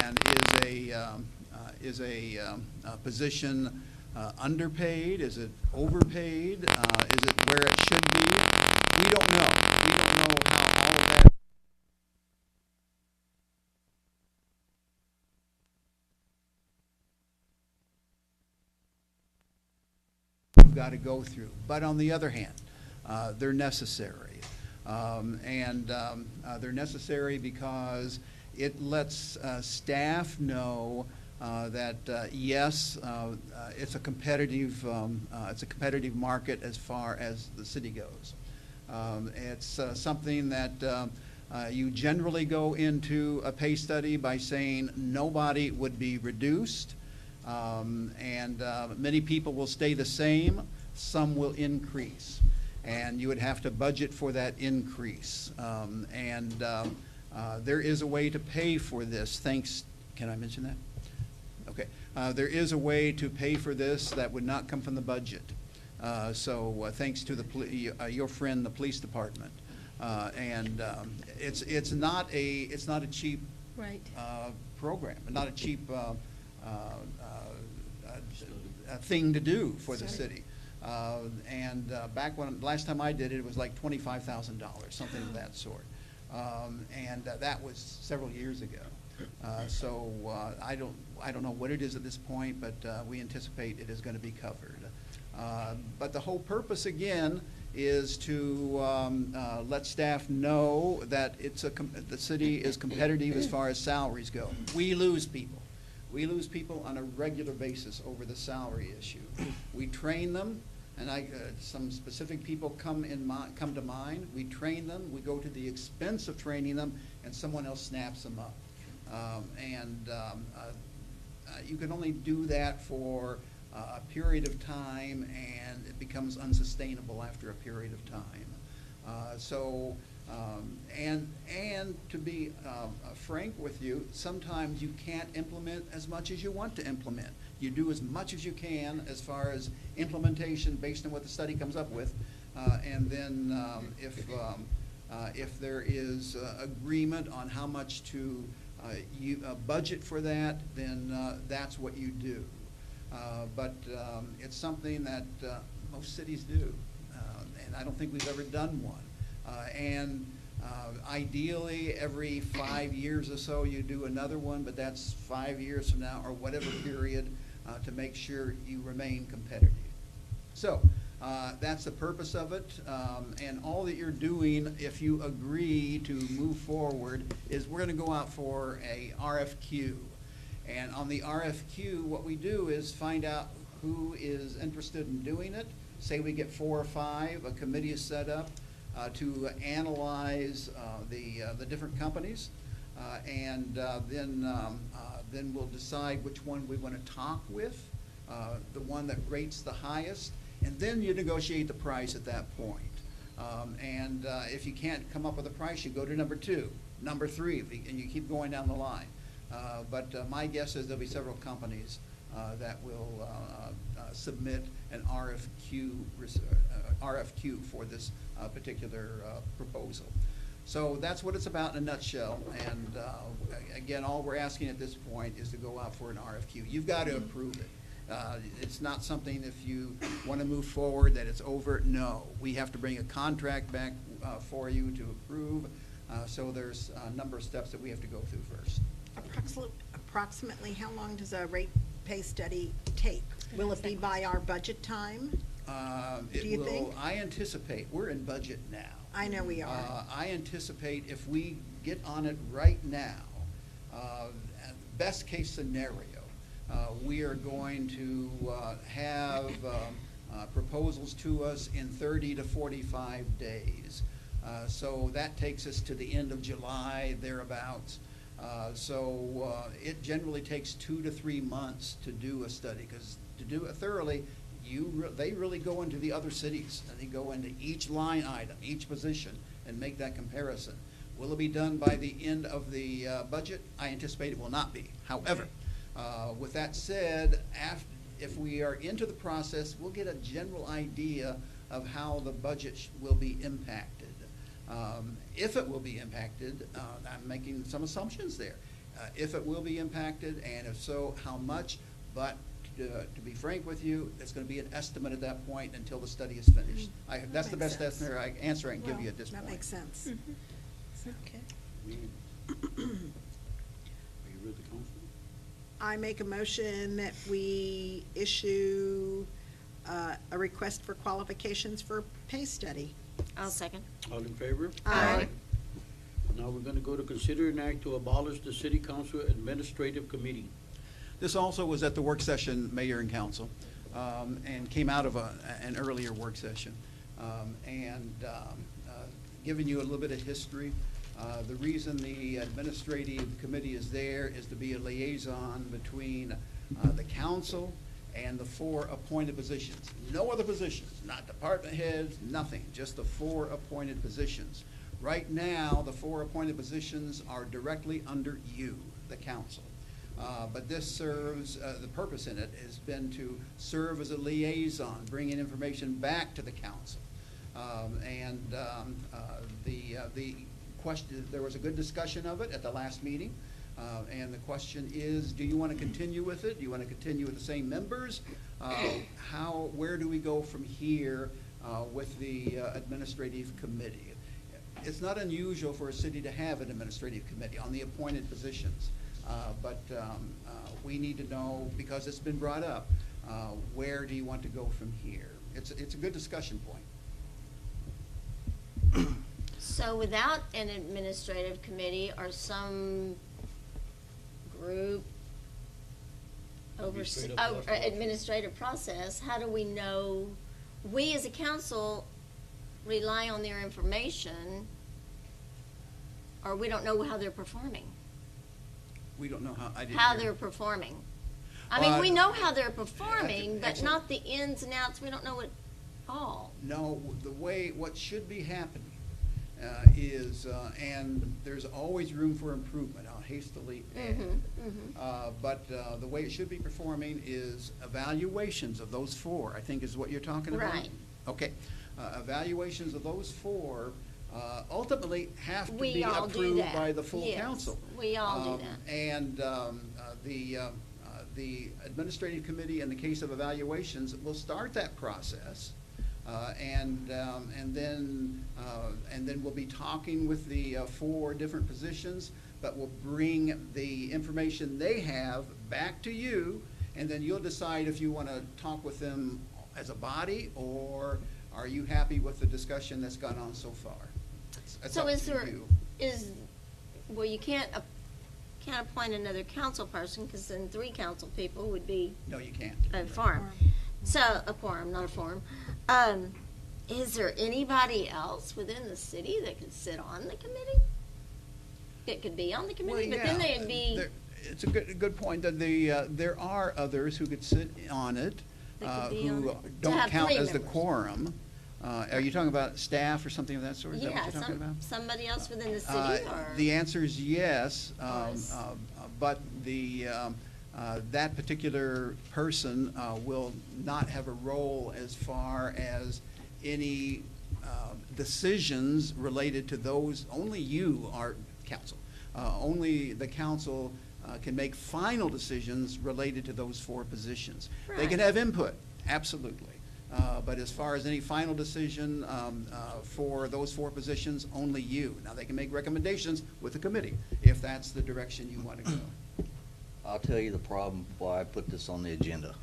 and is a position underpaid? Is it overpaid? Is it where it should be? We don't know. We don't know how all of that. We've got to go through. But on the other hand, they're necessary. They're necessary because it lets staff know that yes, it's a competitive market as far as the city goes. It's something that you generally go into a pay study by saying nobody would be reduced, and many people will stay the same, some will increase, and you would have to budget for that increase. There is a way to pay for this. Can I mention that? Okay. There is a way to pay for this that would not come from the budget. Thanks to your friend, the police department. It's not a cheap Right. program, not a cheap thing to do for the city. Last time I did it, it was like $25,000, something of that sort. That was several years ago. I don't know what it is at this point, but we anticipate it is going to be covered. But the whole purpose, again, is to let staff know that the city is competitive as far as salaries go. We lose people. We lose people on a regular basis over the salary issue. We train them, and some specific people come to mind. We train them. We go to the expense of training them, and someone else snaps them up. You can only do that for a period of time, and it becomes unsustainable after a period of time. To be frank with you, sometimes you can't implement as much as you want to implement. You do as much as you can as far as implementation based on what the study comes up with, and then if there is agreement on how much to budget for that, then that's what you do. But it's something that most cities do, and I don't think we've ever done one. Ideally, every 5 years or so, you do another one, but that's 5 years from now or whatever period to make sure you remain competitive. So that's the purpose of it, and all that you're doing, if you agree to move forward, is we're going to go out for a RFQ. And on the RFQ, what we do is find out who is interested in doing it. Say we get 4 or 5, a committee is set up to analyze the different companies, and then we'll decide which one we want to talk with, the one that rates the highest, and then you negotiate the price at that point. If you can't come up with a price, you go to number 2, number 3, and you keep going down the line. But my guess is there'll be several companies that will submit an RFQ for this particular proposal. So that's what it's about in a nutshell. And again, all we're asking at this point is to go out for an RFQ. You've got to approve it. It's not something, if you want to move forward, that it's over. No, we have to bring a contract back for you to approve. So there's a number of steps that we have to go through first. Approximately how long does a rate pay study take? Will it be by our budget time? Do you think? I anticipate, we're in budget now. I know we are. I anticipate if we get on it right now, best case scenario, we are going to have proposals to us in 30 to 45 days. So that takes us to the end of July, thereabouts. So it generally takes 2 to 3 months to do a study, because to do it thoroughly, they really go into the other cities, and they go into each line item, each position, and make that comparison. Will it be done by the end of the budget? I anticipate it will not be. However, with that said, if we are into the process, we'll get a general idea of how the budget will be impacted. If it will be impacted, I'm making some assumptions there. If it will be impacted, and if so, how much, but to be frank with you, it's going to be an estimate at that point until the study is finished. That's the best answer I can give you at this point. That makes sense. Okay. Are you with the council? I make a motion that we issue a request for qualifications for pay study. I'll second. All in favor? Aye. Now we're going to go to consider an act to abolish the City Council Administrative Committee. This also was at the work session, Mayor and Council, and came out of an earlier work session. Giving you a little bit of history, the reason the administrative committee is there is to be a liaison between the council and the 4 appointed positions. No other positions, not department heads, nothing, just the 4 appointed positions. Right now, the 4 appointed positions are directly under you, the council. But this serves, the purpose in it has been to serve as a liaison, bringing information back to the council. The question, there was a good discussion of it at the last meeting. And the question is, do you want to continue with it? Do you want to continue with the same members? Where do we go from here with the administrative committee? It's not unusual for a city to have an administrative committee on the appointed positions. But we need to know, because it's been brought up, where do you want to go from here? It's a good discussion point. So without an administrative committee or some group administrative process, how do we know? We as a council rely on their information, or we don't know how they're performing. We don't know how they're performing. I mean, we know how they're performing, but not the ins and outs. We don't know it all. No, what should be happening is, and there's always room for improvement, I'll hastily add. But the way it should be performing is evaluations of those 4, I think is what you're talking about? Right. Okay. Evaluations of those 4 ultimately have to We be all do approved that. by the full Yes, council. we all do that. And the administrative committee, in the case of evaluations, will start that process. And then we'll be talking with the 4 different positions, but we'll bring the information they have back to you, and then you'll decide if you want to talk with them as a body, or are you happy with the discussion that's gone on so far? So well, you can't appoint another council person, because then 3 council people would be. No, you can't. A quorum. So, a quorum, not a forum. Is there anybody else within the city that could sit on the committee? It could be on the committee, but then they'd be. It's a good point. That there are others who could sit on it, who don't count as the quorum. Are you talking about staff or something of that sort? Is that what you're talking about? Somebody else within the city, or? The answer is yes, but that particular person will not have a role as far as any decisions related to those. Only you are council. Only the council can make final decisions related to those 4 positions. They can have input, absolutely. But as far as any final decision for those 4 positions, only you. Now, they can make recommendations with the committee if that's the direction you want to go. I'll tell you the problem why I put this on the agenda.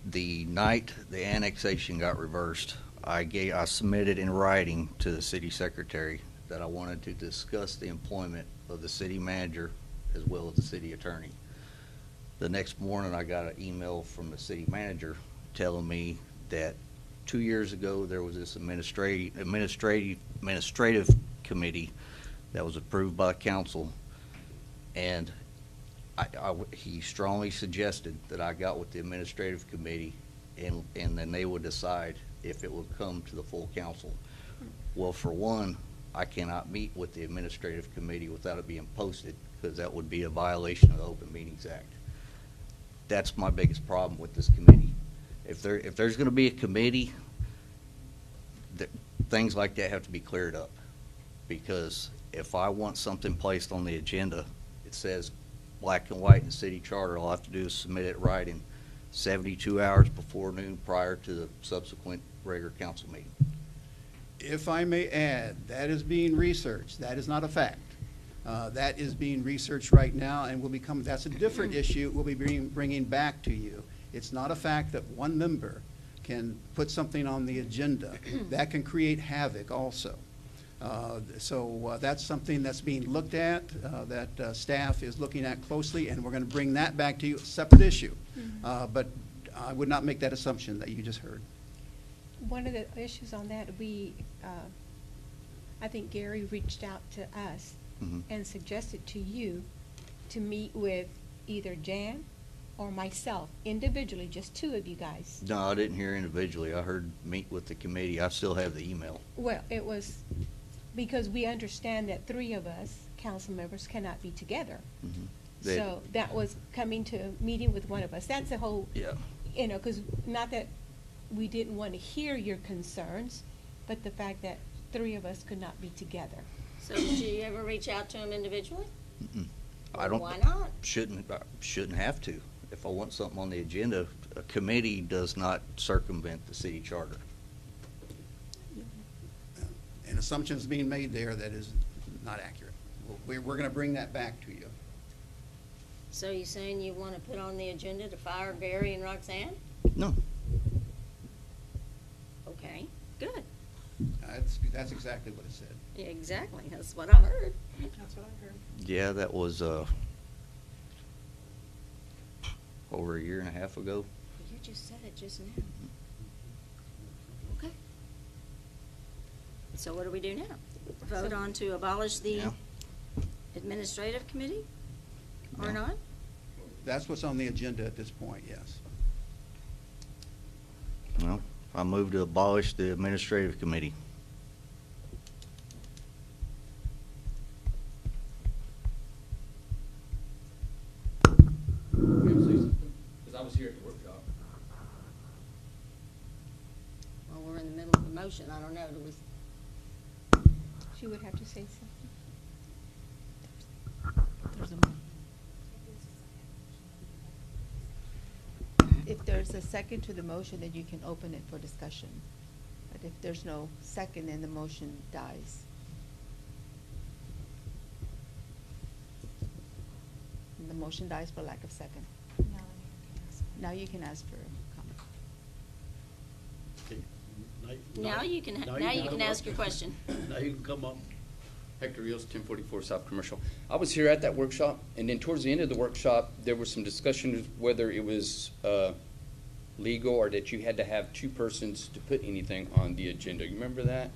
The night the annexation got reversed, I submitted in writing to the city secretary that I wanted to discuss the employment of the city manager as well as the city attorney. The next morning, I got an email from the city manager telling me that 2 years ago there was this administrative committee that was approved by council, and he strongly suggested that I got with the administrative committee, and then they would decide if it would come to the full council. Well, for one, I cannot meet with the administrative committee without it being posted, because that would be a violation of the Open Meetings Act. That's my biggest problem with this committee. If there's going to be a committee, things like that have to be cleared up, because if I want something placed on the agenda, it says black and white in the city charter, all I have to do is submit it right in 72 hours before noon prior to the subsequent regular council meeting. If I may add, that is being researched. That is not a fact. That is being researched right now, and that's a different issue we'll be bringing back to you. It's not a fact that one member can put something on the agenda. That can create havoc also. So that's something that's being looked at, that staff is looking at closely, and we're going to bring that back to you, a separate issue. But I would not make that assumption that you just heard. One of the issues on that, I think Gary reached out to us and suggested to you to meet with either Jan or myself individually, just 2 of you guys. No, I didn't hear individually. I heard meet with the committee. I still have the email. Well, it was because we understand that 3 of us, council members, cannot be together. So that was coming to a meeting with one of us. That's the whole, because not that we didn't want to hear your concerns, but the fact that 3 of us could not be together. So did you ever reach out to him individually? I don't. Why not? Shouldn't have to. If I want something on the agenda, a committee does not circumvent the city charter. An assumption's being made there that is not accurate. We're going to bring that back to you. So you saying you want to put on the agenda to fire Gary and Roxanne? No. Okay, good. That's exactly what it said. Yeah, exactly. That's what I heard. That's what I heard. Yeah, that was over a year and a half ago. You just said it just now. Okay. So what do we do now? Vote on to abolish the administrative committee or not? That's what's on the agenda at this point, yes. Well, I move to abolish the administrative committee. Because I was here at the workshop. Well, we're in the middle of the motion. I don't know. Do we? She would have to say something. If there's a second to the motion, then you can open it for discussion. But if there's no second, then the motion dies. And the motion dies for lack of second. Now you can ask for comment. Now you can ask your question. Now you can come up. Hector Rios, 1044 South Commercial. I was here at that workshop, and then towards the end of the workshop, there was some discussion of whether it was legal or that you had to have 2 persons to put anything on the agenda. You remember that?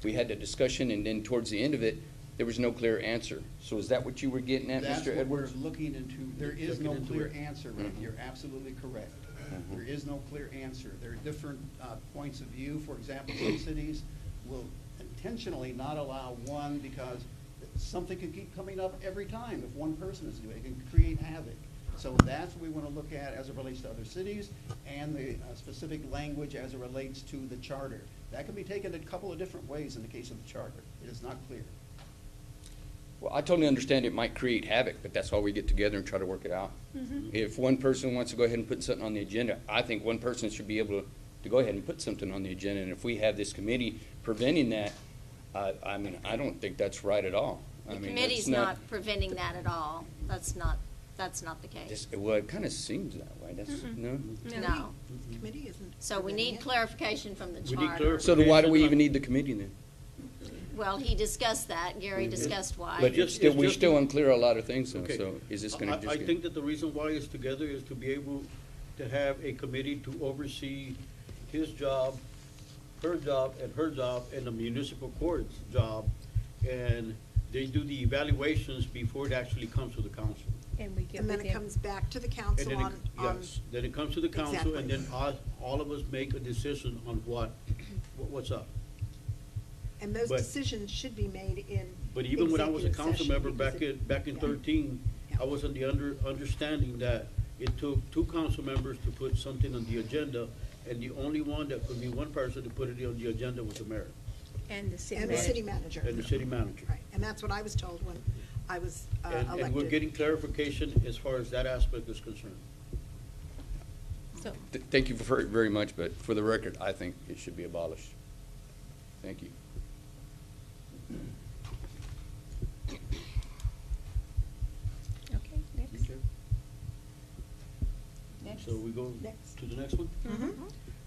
We had the discussion, and then towards the end of it, there was no clear answer. So is that what you were getting at, That's Mr. what Edwards? we're looking into. There is no Looking into clear it. answer, Rick. You're absolutely correct. There is no clear answer. There are different points of view. For example, some cities will intentionally not allow one because something can keep coming up every time if one person is doing it. It can create havoc. So that's what we want to look at as it relates to other cities and the specific language as it relates to the charter. That can be taken a couple of different ways in the case of the charter. It is not clear. Well, I totally understand it might create havoc, but that's why we get together and try to work it out. If one person wants to go ahead and put something on the agenda, I think one person should be able to go ahead and put something on the agenda. And if we have this committee preventing that, I mean, I don't think that's right at all. The I mean, committee's that's not preventing that at all. That's not the case. Well, it kind of seems that way. That's, no? No. Committee isn't. So we need clarification from the We need charter. clarification. So then why do we even need the committee then? Well, he discussed that. Gary discussed why. But just- still, it's we're just- still unclear on a lot of things though, Okay. so is this gonna just I get? think that the reason why it's together is to be able to have a committee to oversee his job, her job, and the municipal court's job. And they do the evaluations before it actually comes to the council. And we get And then with it them. comes back to the And council then, on. yes, then it comes to the council, and Exactly. then all of us make a decision on what's up. And those but- decisions should be made in. But even when I was a executive council session member because back in yeah. 13, Yeah. I was on the understanding that it took 2 council members to put something on the agenda, and the only one that could be one person to put it on the agenda was the mayor And the city And the manager. city manager. and the city manager. Right, and that's what I was told when I was elected. And we're getting clarification as far as that aspect is concerned. So, Thank you very much, but for the record, I think it should be abolished. Thank you. okay, next. Okay. Next. So we go Next. to the next one? Mm-hmm.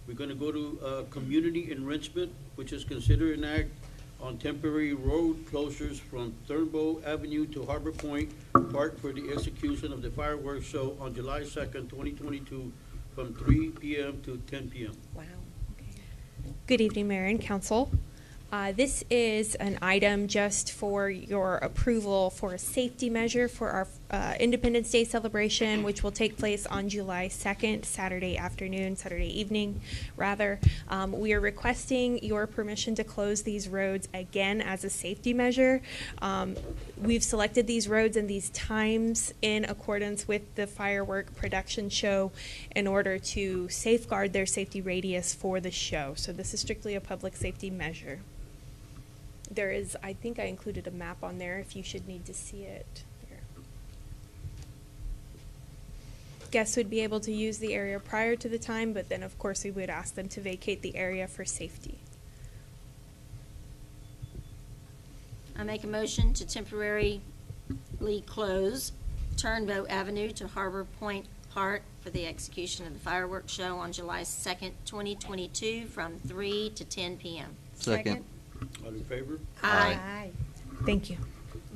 We're gonna go to community enrichment, which is consider an act on temporary road closures from Turnbow Avenue to Harbor Point Park for the execution of the fireworks show on July 2nd, 2022, from 3 p.m. to 10 p.m. Wow, okay. Good evening, Mayor and Council. This is an item just for your approval for a safety measure for our Independence Day celebration, which will take place on July 2nd, Saturday evening, rather. We are requesting your permission to close these roads again as a safety measure. We've selected these roads and these times in accordance with the firework production show in order to safeguard their safety radius for the show. So this is strictly a public safety measure. There is, I think I included a map on there if you should need to see it. Here. Guests would be able to use the area prior to the time, but then of course we would ask them to vacate the area for safety. I make a motion to temporarily close Turnbow Avenue to Harbor Point Park for the execution of the fireworks show on July 2nd, 2022, from 3 to 10 p.m. Second. All in favor? Aye. Thank you.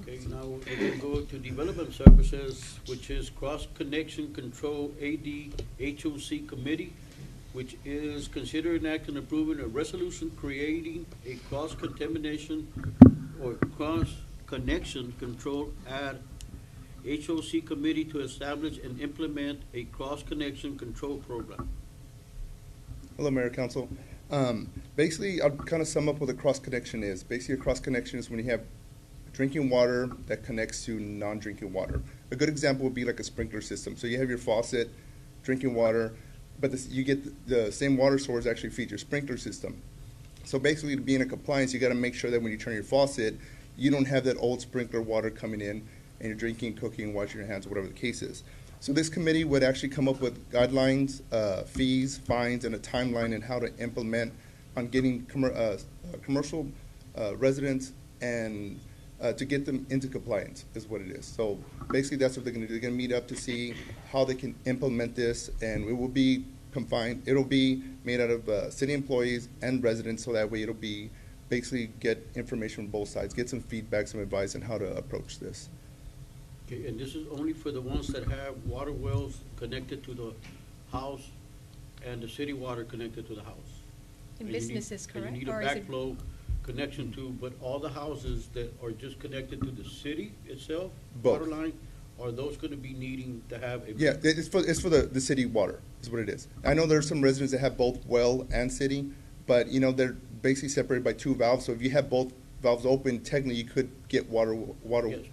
Okay, now we're gonna go to development services, which is Cross Connection Control AD-HOC Committee, which is consider an act and approving a resolution creating a cross-contamination or cross-connection control ad HOC committee to establish and implement a cross-connection control program. Hello, Mayor, Council. Basically, I'll kind of sum up what a cross-connection is. Basically, a cross-connection is when you have drinking water that connects to non-drinking water. A good example would be like a sprinkler system. So you have your faucet, drinking water, but you get the same water source actually feeds your sprinkler system. So basically, to be in a compliance, you got to make sure that when you turn your faucet, you don't have that old sprinkler water coming in and you're drinking, cooking, washing your hands, whatever the case is. So this committee would actually come up with guidelines, fees, fines, and a timeline in how to implement on getting commercial residents and to get them into compliance is what it is. So basically that's what they're going to do. They're going to meet up to see how they can implement this, and it will be confined. It'll be made out of city employees and residents, so that way it'll be basically get information from both sides, get some feedback, some advice on how to approach this. Okay, and this is only for the ones that have water wells connected to the house and the city water connected to the house. And you need- businesses, and correct? you need a Or is it- backflow connection to, but all the houses that are just connected to the city itself, Both. water line, are those gonna be needing to have a? Yeah, it's for the city water is what it is. I know there's some residents that have both well and city, but you know they're basically separated by 2 valves. So if you have both valves open, technically you could get Yes,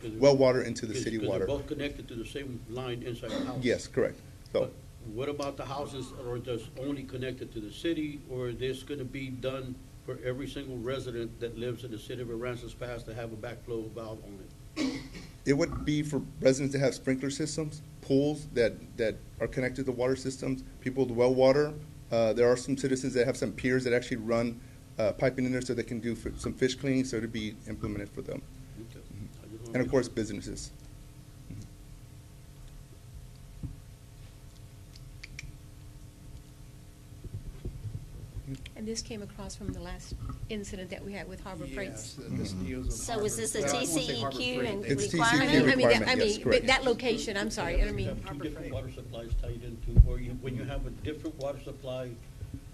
'cause well water into the because- city because water. they're both connected to the same line inside the house. Yes, correct. So, But what about the houses, or just only connected to the city, or is this gonna be done for every single resident that lives in the city of Aransas Pass to have a backflow valve on it? it would be for residents that have sprinkler systems, pools that are connected to water systems, people with well water. There are some citizens that have some piers that actually run piping in there so they can do some fish cleaning, so it'd be implemented for them. Okay. I just wanna And of make course, sure. businesses. And this came across from the last incident that we had with Harbor Freight. So was this a TCEQ and It's TCEQ requirement? requirement, yes, but correct. that location, I'm sorry, I You mean, have two different water supplies tied into, or when you have a different water supply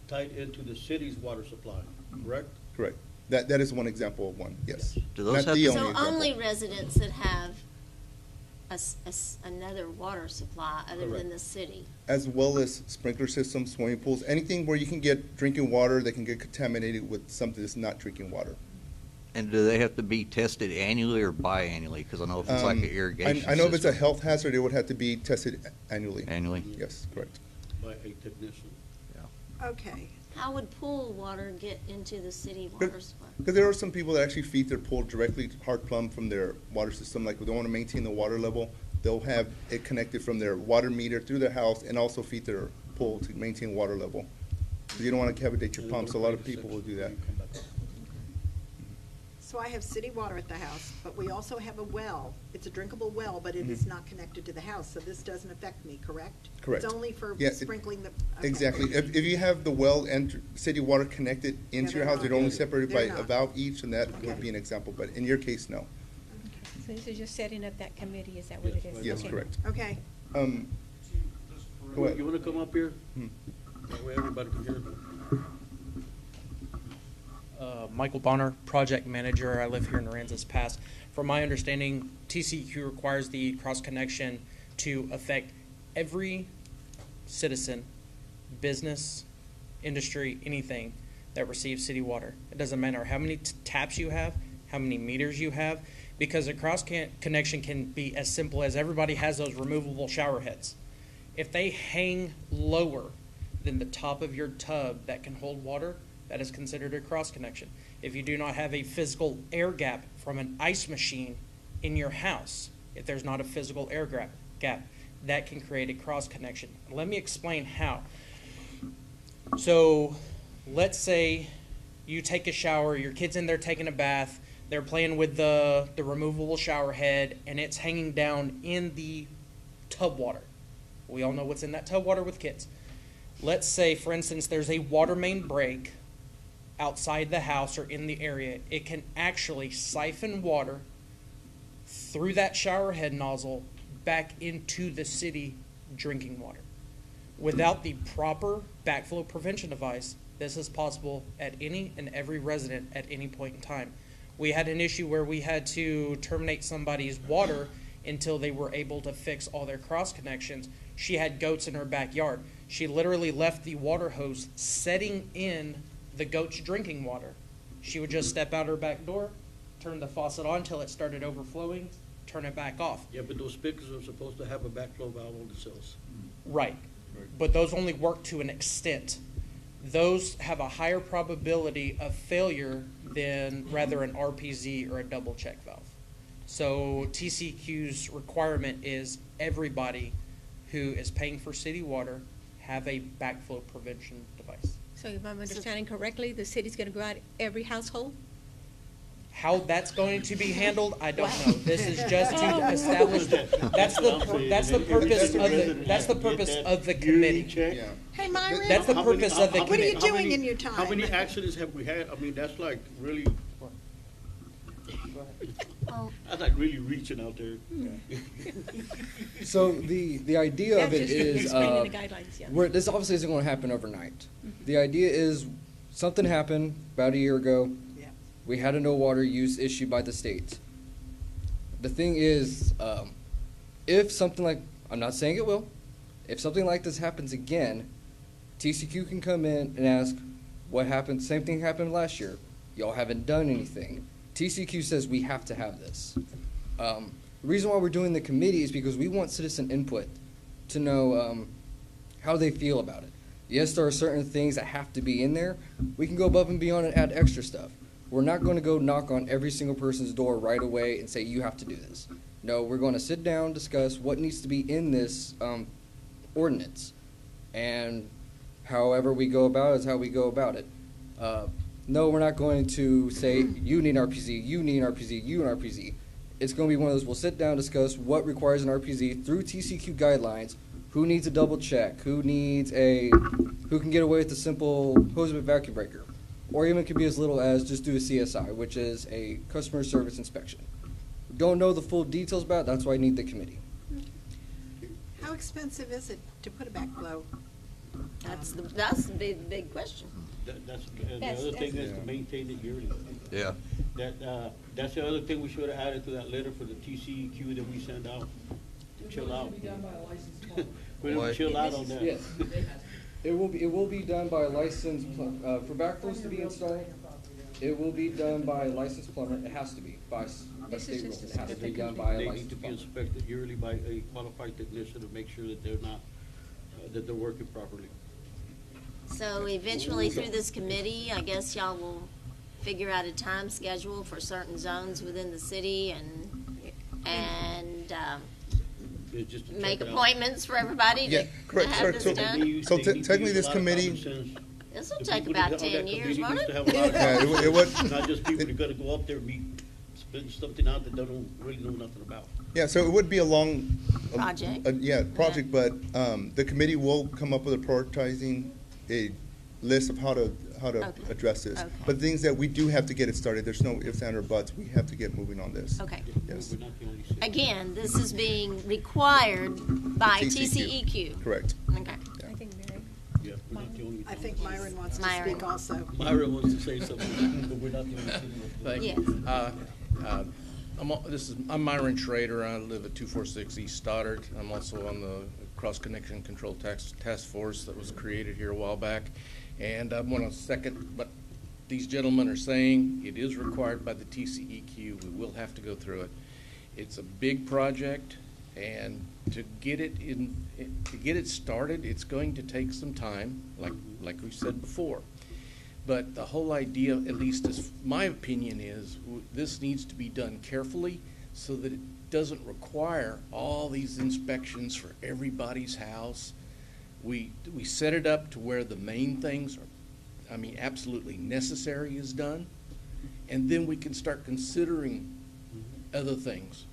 tied into the city's water supply, correct? Correct. That is one example of one, yes. Do those Not have the to- only So example. only residents that have another water supply other than Correct. the city. As well as sprinkler systems, swimming pools, anything where you can get drinking water that can get contaminated with something that's not drinking water. And do they have to be tested annually or biannually? Because I know if it's like an irrigation I know if it's a system- health hazard, it would have to be tested annually. Annually? Yes, correct. By a technician. Okay. How would pool water get into the city water supply? Because there are some people that actually feed their pool directly hard plumb from their water system, like if they want to maintain the water level, they'll have it connected from their water meter through their house and also feed their pool to maintain water level. Because you don't want to cavitate your pumps, a lot of people will do that. So I have city water at the house, but we also have a well. It's a drinkable well, but it is not connected to the house, so this doesn't affect me, correct? Correct. It's only for Yeah, sprinkling the. okay. Exactly. If you have the well and city water connected into your they're house, they're not. only separated by They're a not. valve each, and that Okay. would be an example, but in your case, no. so this is just setting up that committee, is that what it is? Yes, Okay. correct. Okay. Go ahead. You wanna come up here? Hmm. That way everybody can hear. Michael Bonner, project manager. I live here in Aransas Pass. From my understanding, TCEQ requires the cross connection to affect every citizen, business, industry, anything that receives city water. It doesn't matter how many taps you have, how many meters you have, because a cross connection can be as simple as everybody has those removable shower heads. If they hang lower than the top of your tub that can hold water, that is considered a cross connection. If you do not have a physical air gap from an ice machine in your house, if there's not a physical air gap, that can create a cross connection. Let me explain how. So let's say you take a shower, your kid's in there taking a bath, they're playing with the removable shower head, and it's hanging down in the tub water. We all know what's in that tub water with kids. Let's say, for instance, there's a water main break outside the house or in the area. It can actually siphon water through that shower head nozzle back into the city drinking water. Without the proper backflow prevention device, this is possible at any and every resident at any point in time. We had an issue where we had to terminate somebody's water until they were able to fix all their cross connections. She had goats in her backyard. She literally left the water hose setting in the goat's drinking water. She would just step out her back door, turn the faucet on until it started overflowing, turn it back off. Yeah, but those spigots are supposed to have a backflow valve on themselves. Right. But those only work to an extent. Those have a higher probability of failure than rather an RPZ or a double check valve. So TCQ's requirement is everybody who is paying for city water have a backflow prevention device. So if I'm understanding correctly, the city's gonna go out every household? How that's going to be handled, I don't know. This is just to establish, that's the purpose of the committee. Yeah. Hey, Myron. That's the purpose of the What are you committee. doing in your time? How many accidents have we had? I mean, that's like really, that's like really reaching out there. So the idea of it That's just is, explaining the guidelines, yeah. this obviously isn't going to happen overnight. The idea is something happened about a year ago. Yeah. We had a no water use issued by the state. The thing is, if something like, I'm not saying it will, if something like this happens again, TCQ can come in and ask, what happened? Same thing happened last year. Y'all haven't done anything. TCQ says we have to have this. The reason why we're doing the committee is because we want citizen input to know how they feel about it. Yes, there are certain things that have to be in there. We can go above and beyond and add extra stuff. We're not going to go knock on every single person's door right away and say, you have to do this. No, we're going to sit down, discuss what needs to be in this ordinance. And however we go about it is how we go about it. No, we're not going to say, you need an RPZ, you need an RPZ, you need an RPZ. It's going to be one of those, we'll sit down, discuss what requires an RPZ through TCQ guidelines, who needs a double check, who can get away with a simple hose bib vacuum breaker. Or even it could be as little as just do a CSI, which is a customer service inspection. We don't know the full details about it, that's why I need the committee. How expensive is it to put a backflow? That's the big question. That's the other thing is to maintain it yearly. Yeah. That's the other thing we should have added to that letter for the TCEQ that we send out, to chill out. We're gonna chill out on that. Yes. It will be done by a licensed, for backflows to be installed, it will be done by a licensed plumber. It has to be by state rules. It has to be done by a They need licensed to be plumber. inspected yearly by a qualified technician to make sure that they're not, that they're working properly. So eventually through this committee, I guess y'all will figure out a time schedule for certain zones within the city and It's just to make check it out. appointments for everybody to correct. have this So done? technically this committee, This will take about 10 years, won't it? Yeah, it would. Not just people that gotta go up there and spend something out that they don't really know nothing about. yeah, so it would be a long. Project. Project, but the committee will come up with a prioritizing a list of how to address this. Okay. But things that we do have to get it started, there's no ifs, ands, or buts, we have to get moving on this. Okay. Yes. Again, this is being required by TCEQ. TCEQ. Correct. Okay. I think Mary. Yeah, we're not the only. I think Myron wants to Myron. speak also. Myra wants to say something, but we're not the only city. Thank Yes. you. I'm Myron Schrader. I live at 246 East Stoddard. I'm also on the Cross Connection Control Task Force that was created here a while back. And I want to second what these gentlemen are saying. It is required by the TCEQ. We will have to go through it. It's a big project, and to get it started, it's going to take some time, like we said before. But the whole idea, at least as my opinion is, this needs to be done carefully so that it doesn't require all these inspections for everybody's house. We set it up to where the main things are, absolutely necessary is done, and then we can start considering other things.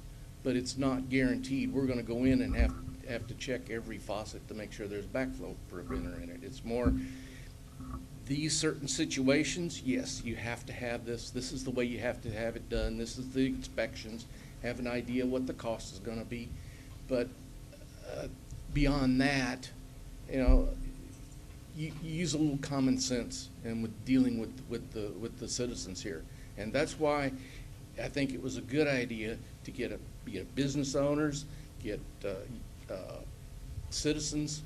But it's not guaranteed. We're gonna go in and have to check every faucet to make sure there's backflow preventer in it. It's more, these certain situations, yes, you have to have this. This is the way you have to have it done. This is the inspections. Have an idea what the cost is gonna be. But beyond that, you use a little common sense and with dealing with the citizens here. And that's why I think it was a good idea to get business owners, get citizens,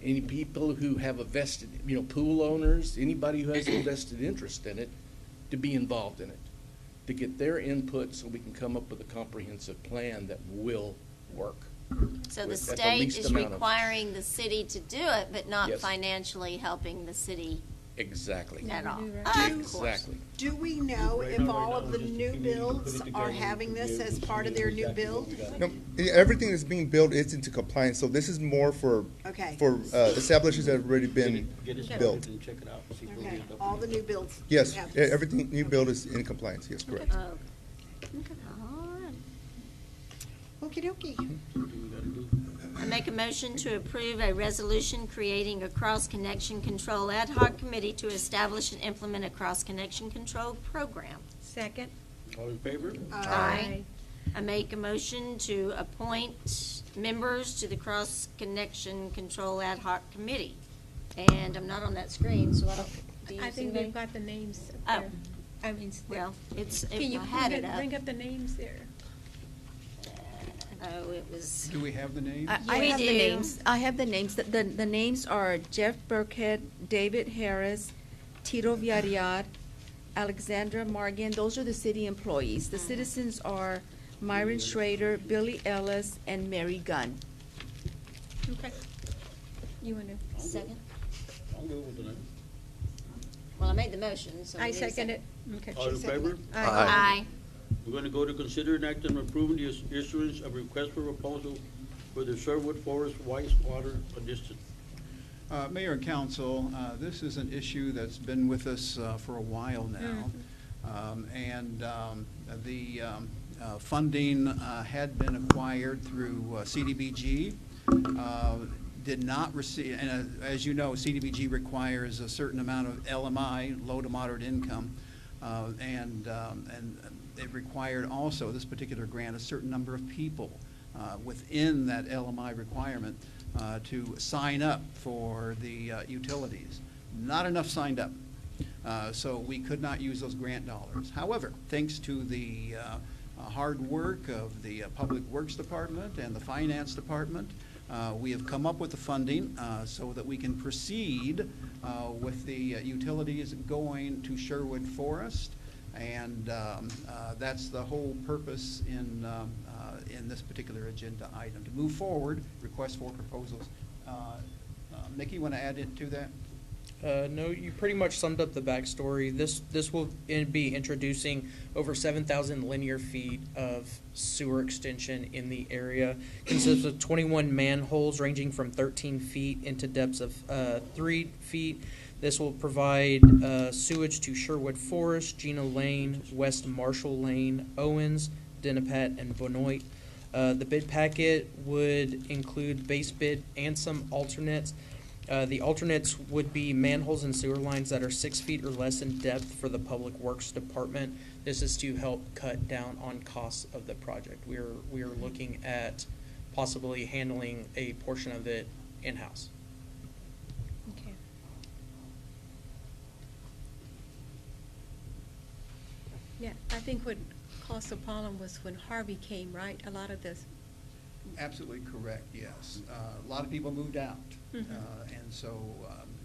any people who have a vested, pool owners, anybody who has a vested interest in it, to be involved in it, to get their input so we can come up with a comprehensive plan that will work. So the with at state least is amount of- requiring the city to do it, but not Yes. financially helping the city Exactly. at all. Exactly. Do we know Right if now, all right of now, the just new put it builds together are and having be this able as to part see of their new exactly what build? we got. No, everything that's being built is into compliance, so this is more for Okay. establishments that have already been Get it built. started and check it out, see where we Okay, end up. all the new builds. Yes, have this. everything new build is in compliance, yes, correct. Oh. All right. Okey dokey. What do we gotta do? I make a motion to approve a resolution creating a cross-connection control ad hoc committee to establish and implement a cross-connection control program. Second. All in favor? Aye. I make a motion to appoint members to the cross-connection control ad hoc committee. And I'm not on that screen, so I don't, do you I see think me? they've got the names Oh. up there. I mean, Well, can you I had it up. bring up the names there? Oh, it was. Do we have the names? I We have the do. names. I have the names. The names are Jeff Burkhead, David Harris, Tito Villarreal, Alexandra Morgan. Those are the city employees. The citizens are Myron Schrader, Billy Ellis, and Mary Gunn. Okay. You want to? Second? I'll go with that. Well, I made the motion, so. we I need a second it. Okay. All in favor? Aye. We're going to go to consider and act on approving the issuance of request for proposal for the Sherwood Forest wastewater addition. Mayor and Council, this is an issue that's been with us for a while now. The funding had been acquired through CDBG. Did not receive, and as you know, CDBG requires a certain amount of LMI, low to moderate income, and it required also, this particular grant, a certain number of people within that LMI requirement to sign up for the utilities. Not enough signed up, so we could not use those grant dollars. However, thanks to the hard work of the Public Works Department and the Finance Department, we have come up with the funding so that we can proceed with the utilities going to Sherwood Forest, and that's the whole purpose in this particular agenda item. To move forward, request for proposals. Nikki, want to add into that? No, you pretty much summed up the backstory. This will be introducing over 7,000 linear feet of sewer extension in the area. Consists of 21 manholes ranging from 13 feet into depths of 3 feet. This will provide sewage to Sherwood Forest, Gino Lane, West Marshall Lane, Owens, Denapet, and Benoit. The bid packet would include base bid and some alternates. The alternates would be manholes and sewer lines that are 6 feet or less in depth for the Public Works Department. This is to help cut down on costs of the project. We are looking at possibly handling a portion of it in-house. Okay. Yeah, I think what caused the problem was when Harvey came, right? A lot of this. Absolutely correct, yes. A lot of people moved out, Mhm. and so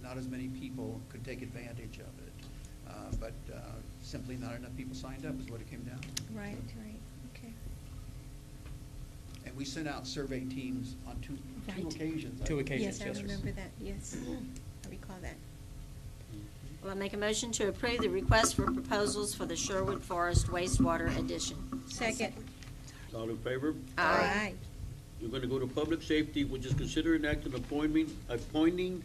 not as many people could take advantage of it. But simply not enough people signed up is what it came down to. Right, right, okay. And we sent out survey teams on two Right. occasions. Two occasions, Yes, I remember that, yes. I recall that. Well, I make a motion to approve the request for proposals for the Sherwood Forest wastewater addition. Second. All in favor? Aye. We're going to go to public safety, which is consider an act on appointing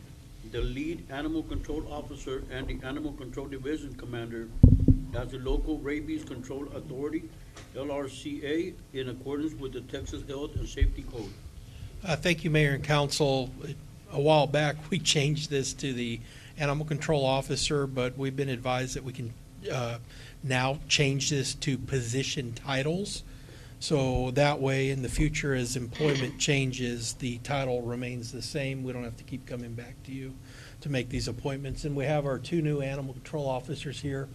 the lead animal control officer and the animal control division commander as the local rabies control authority, LRCA, in accordance with the Texas Health and Safety Code. Thank you, Mayor and Council. A while back, we changed this to the animal control officer, but we've been advised that we can now change this to position titles. So that way, in the future, as employment changes, the title remains the same. We don't have to keep coming back to you to make these appointments. And we have our two new animal control officers here.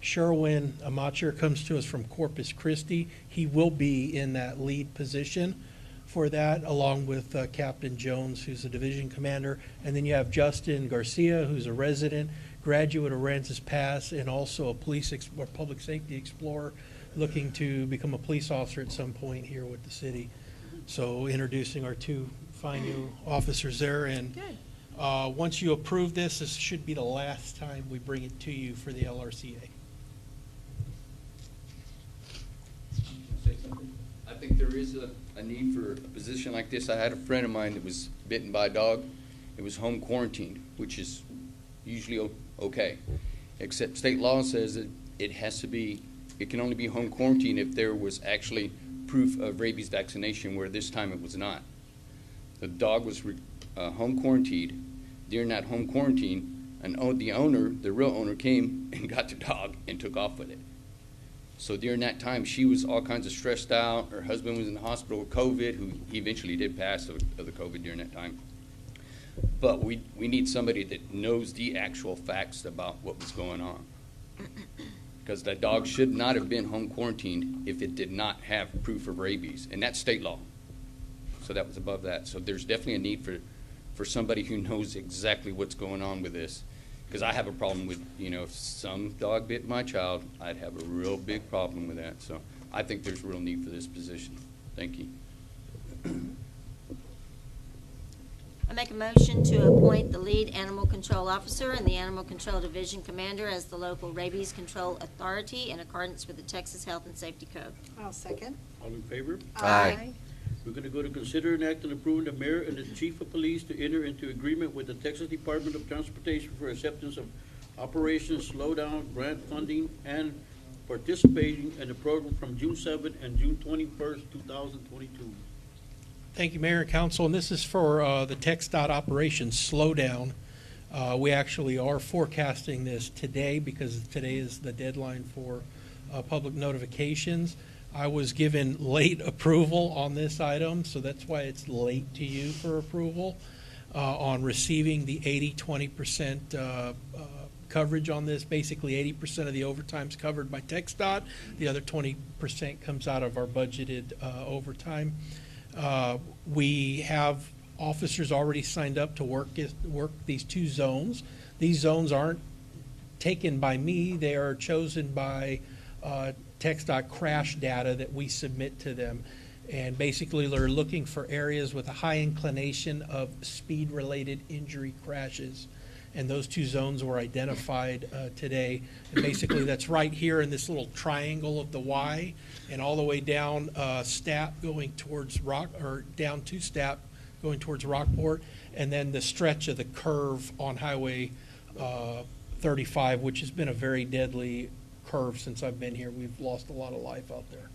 Sherwin Amacher comes to us from Corpus Christi. He will be in that lead position for that, along with Captain Jones, who's a division commander. And then you have Justin Garcia, who's a resident, graduate of Aransas Pass, and also a public safety explorer, looking to become a police officer at some point here with the city. So introducing our two fine new officers there. And once you approve this, this should be the last time we bring it to you for the LRCA. I think there is a need for a position like this. I had a friend of mine that was bitten by a dog. It was home quarantined, which is usually okay, except state law says that it can only be home quarantine if there was actually proof of rabies vaccination, where this time it was not. The dog was home quarantined. During that home quarantine, the real owner came and got the dog and took off with it. So during that time, she was all kinds of stressed out. Her husband was in the hospital with COVID, who he eventually did pass of the COVID during that time. But we need somebody that knows the actual facts about what was going on. Because the dog should not have been home quarantined if it did not have proof of rabies. And that's state law. So that was above that. So there's definitely a need for somebody who knows exactly what's going on with this. Because I have a problem with, if some dog bit my child, I'd have a real big problem with that. So I think there's real need for this position. Thank you. I make a motion to appoint the lead animal control officer and the animal control division commander as the local rabies control authority in accordance with the Texas Health and Safety Code. I'll second. All in favor? Aye. We're going to go to consider an act on approving the mayor and the chief of police to enter into agreement with the Texas Department of Transportation for acceptance of Operation Slowdown grant funding and participating in the program from June 7th and June 21st, 2022. Thank you, Mayor and Council, and this is for the TxDOT Operation Slowdown. We actually are forecasting this today because today is the deadline for public notifications. I was given late approval on this item, so that's why it's late to you for approval on receiving the 80-20% coverage on this. Basically, 80% of the overtime is covered by TxDOT. The other 20% comes out of our budgeted overtime. We have officers already signed up to work these two zones. These zones aren't taken by me. They are chosen by TxDOT crash data that we submit to them. And basically, they're looking for areas with a high inclination of speed-related injury crashes. And those two zones were identified today. And basically, that's right here in this little triangle of the Y, and all the way down Stapp going towards down to Stapp going towards Rockport, and then the stretch of the curve on Highway 35, which has been a very deadly curve since I've been here. We've lost a lot of life out there.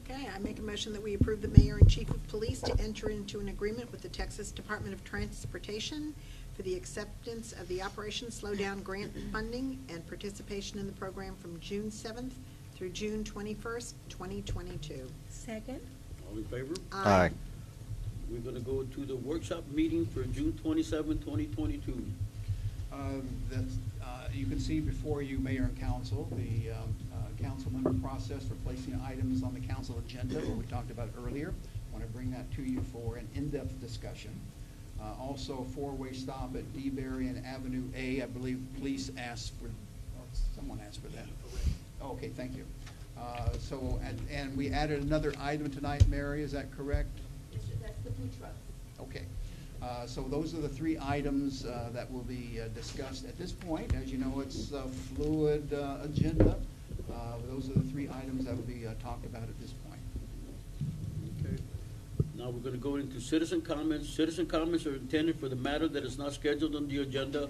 Okay, I make a motion that we approve the mayor and chief of police to enter into an agreement with the Texas Department of Transportation for the acceptance of the Operation Slowdown grant funding and participation in the program from June 7th through June 21st, 2022. Second. All in favor? Aye. We're going to go to the workshop meeting for June 27, 2022. You can see before you, Mayor and Council, the council member process for placing items on the council agenda that we talked about earlier. I want to bring that to you for an in-depth discussion. Also, four-way stop at DeBerry and Avenue A. I believe police asked for, or someone asked for that. Oh, okay, thank you. And we added another item tonight, Mary, is that correct? Yes, sir, that's the food trucks. Okay. So those are the three items that will be discussed at this point. As you know, it's a fluid agenda. Those are the three items that will be talked about at this point. Okay. Now we're going to go into citizen comments. Citizen comments are intended for the matter that is not scheduled on the agenda.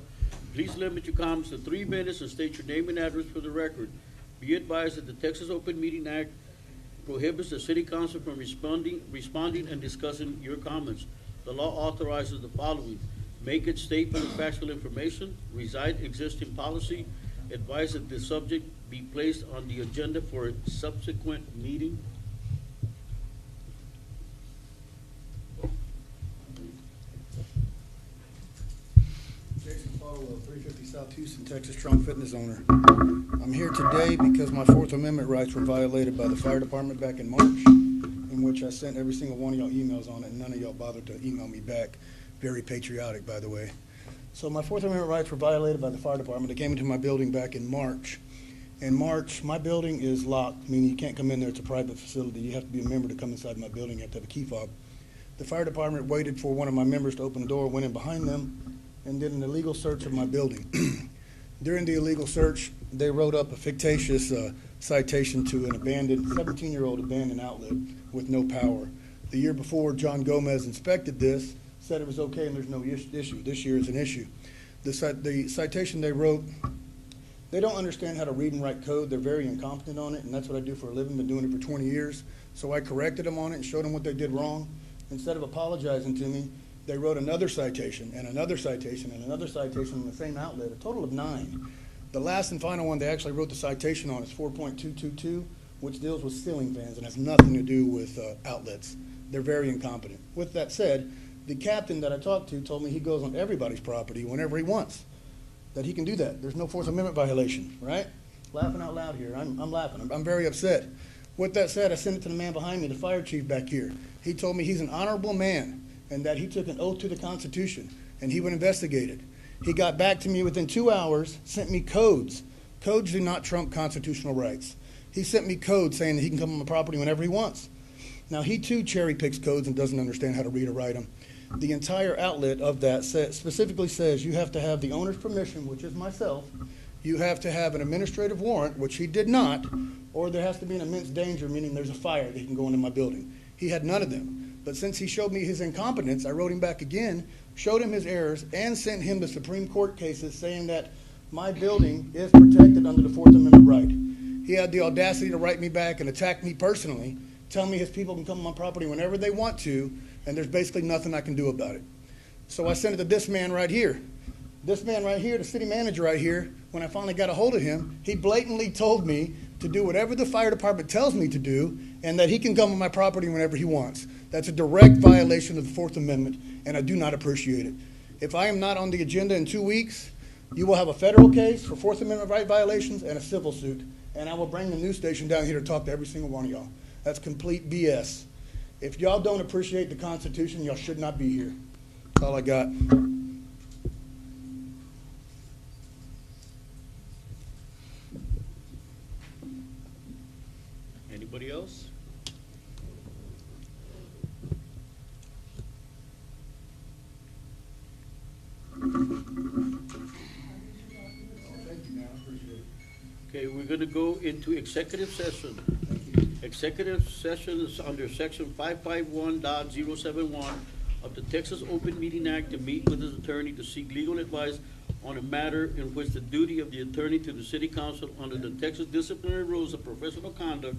Please limit your comments to 3 minutes and state your name and address for the record. Be advised that the Texas Open Meeting Act prohibits the city council from responding and discussing your comments. The law authorizes the following: make its statement of factual information, recite existing policy, advise that the subject be placed on the agenda for a subsequent meeting. Jason Fowler, 350 South Houston, Texas, Trunk Fitness owner. I'm here today because my Fourth Amendment rights were violated by the fire department back in March, in which I sent every single one of y'all emails on it, and none of y'all bothered to email me back. Very patriotic, by the way. So my Fourth Amendment rights were violated by the fire department. They came into my building back in March. In March, my building is locked, meaning you can't come in there. It's a private facility. You have to be a member to come inside my building. You have to have a key fob. The fire department waited for one of my members to open the door, went in behind them, and did an illegal search of my building. During the illegal search, they wrote up a fictitious citation to an abandoned, 17-year-old abandoned outlet with no power. The year before, John Gomez inspected this, said it was okay and there's no issue. This year is an issue. The citation they wrote, they don't understand how to read and write code. They're very incompetent on it, and that's what I do for a living. Been doing it for 20 years. So I corrected them on it and showed them what they did wrong. Instead of apologizing to me, they wrote another citation and another citation and another citation in the same outlet, a total of 9. The last and final one they actually wrote the citation on is 4.222, which deals with ceiling fans and has nothing to do with outlets. They're very incompetent. With that said, the captain that I talked to told me he goes on everybody's property whenever he wants, that he can do that. There's no Fourth Amendment violation, right? Laughing out loud here. I'm laughing. I'm very upset. With that said, I sent it to the man behind me, the fire chief back here. He told me he's an honorable man, and that he took an oath to the Constitution, and he would investigate it. He got back to me within 2 hours, sent me codes. Codes do not trump constitutional rights. He sent me codes saying that he can come on my property whenever he wants. Now, he too cherry picks codes and doesn't understand how to read or write them. The entire outlet of that specifically says you have to have the owner's permission, which is myself. You have to have an administrative warrant, which he did not, or there has to be an immense danger, meaning there's a fire that he can go into my building. He had none of them. But since he showed me his incompetence, I wrote him back again, showed him his errors, and sent him the Supreme Court cases saying that my building is protected under the Fourth Amendment right. He had the audacity to write me back and attack me personally, tell me his people can come on my property whenever they want to, and there's basically nothing I can do about it. So I sent it to this man right here. This man right here, the city manager right here, when I finally got a hold of him, he blatantly told me to do whatever the fire department tells me to do, and that he can come on my property whenever he wants. That's a direct violation of the Fourth Amendment, and I do not appreciate it. If I am not on the agenda in 2 weeks, you will have a federal case for Fourth Amendment right violations and a civil suit, and I will bring the news station down here to talk to every single one of y'all. That's complete BS. If y'all don't appreciate the Constitution, y'all should not be here. That's all I got. Anybody else? Okay, we're going to go into executive session. Executive session is under section 551.071 of the Texas Open Meeting Act to meet with his attorney to seek legal advice on a matter in which the duty of the attorney to the city council under the Texas disciplinary rules of professional conduct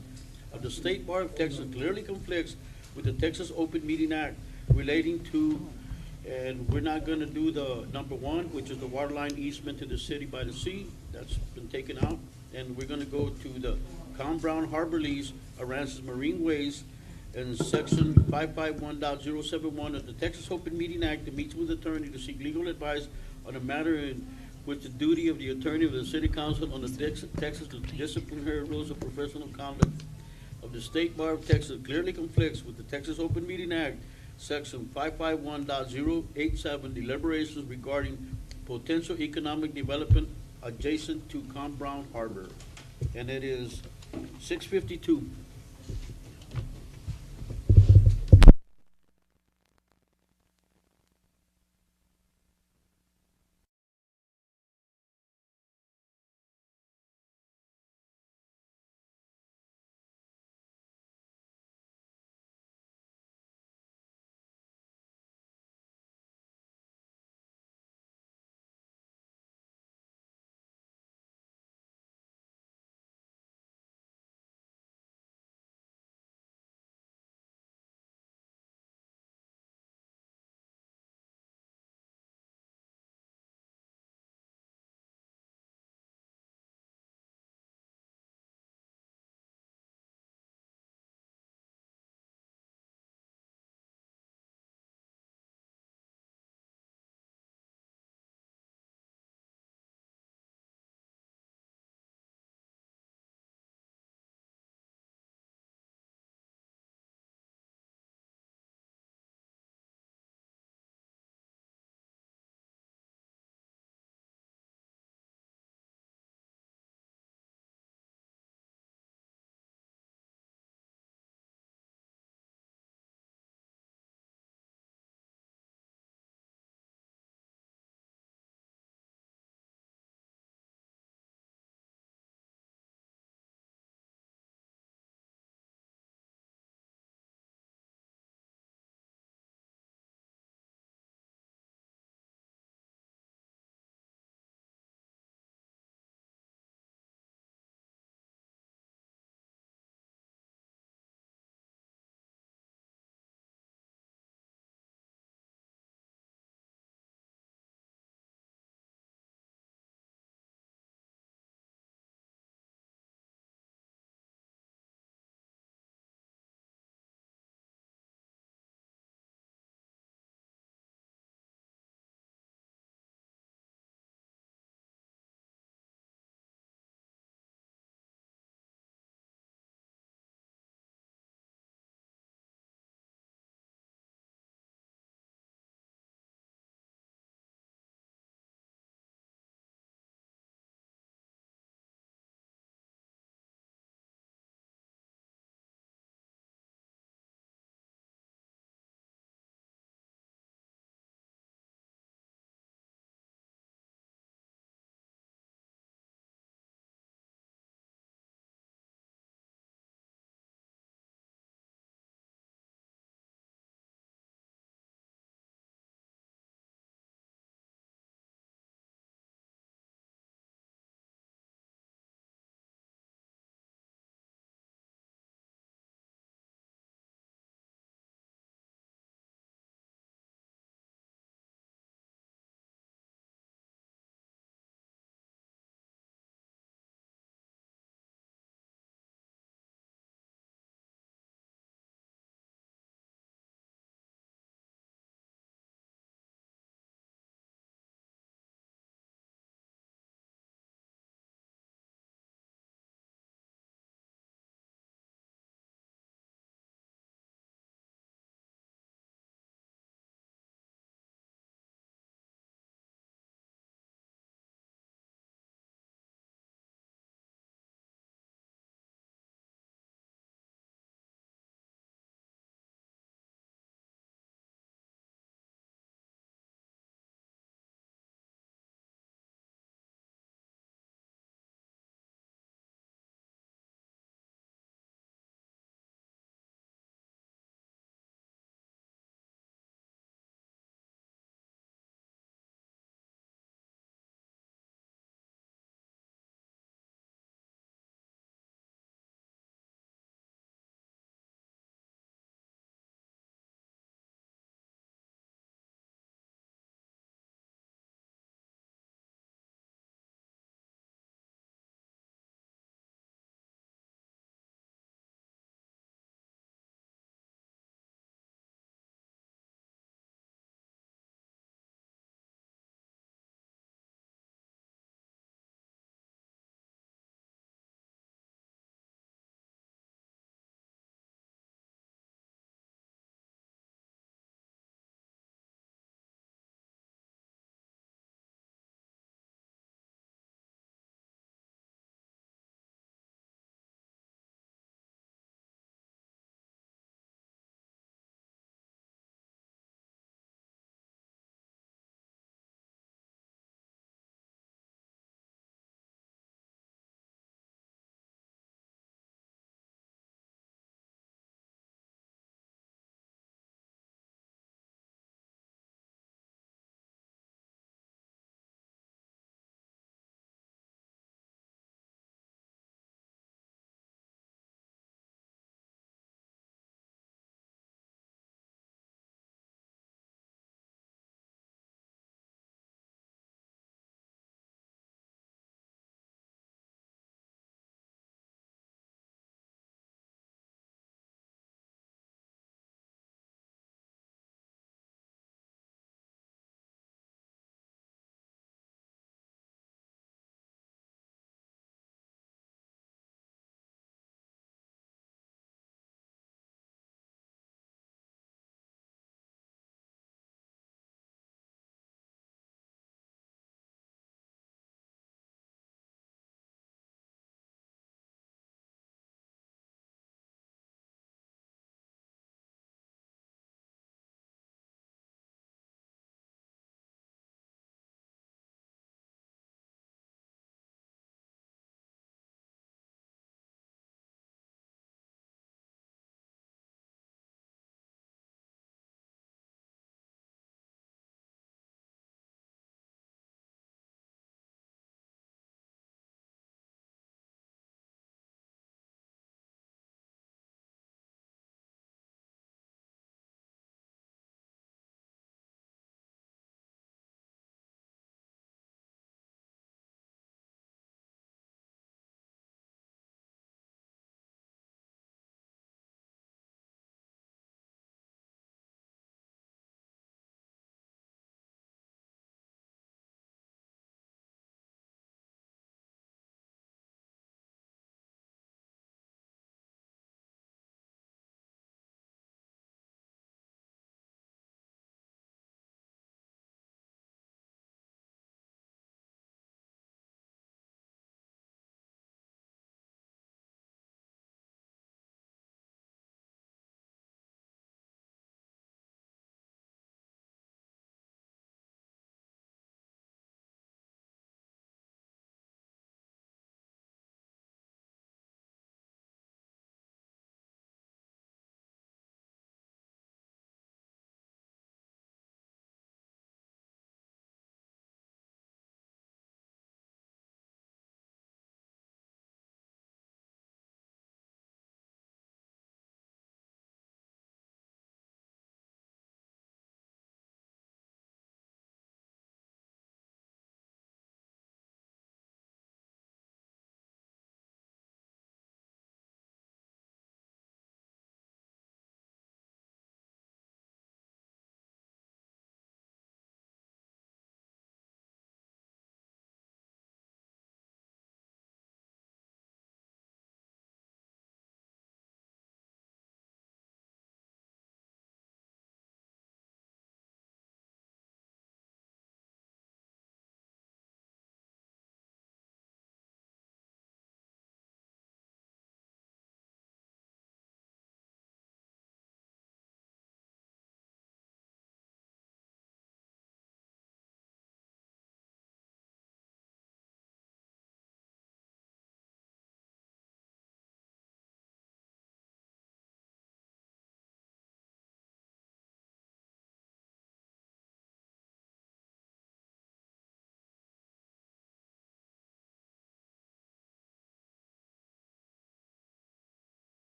of the State Bar of Texas clearly conflicts with the Texas Open Meeting Act relating to, and we're not going to do the number one, which is the water line easement to the city by the sea. That's been taken out. And we're going to go to the Com Brown Harbor lease, Aransas Marine Ways, and section 551.071 of the Texas Open Meeting Act to meet with attorney to seek legal advice on a matter in which the duty of the attorney of the city council on the Texas disciplinary rules of professional conduct of the State Bar of Texas clearly conflicts with the Texas Open Meeting Act, section 551.087, deliberations regarding potential economic development adjacent to Com Brown Harbor. And it is 6:52.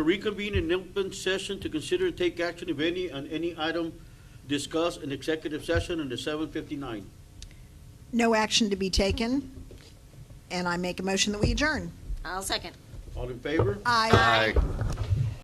reconvene in open session to consider and take action, if any, on any item discussed in executive session under 759. No action to be taken, and I make a motion that we adjourn. I'll second. All in favor? Aye. Aye.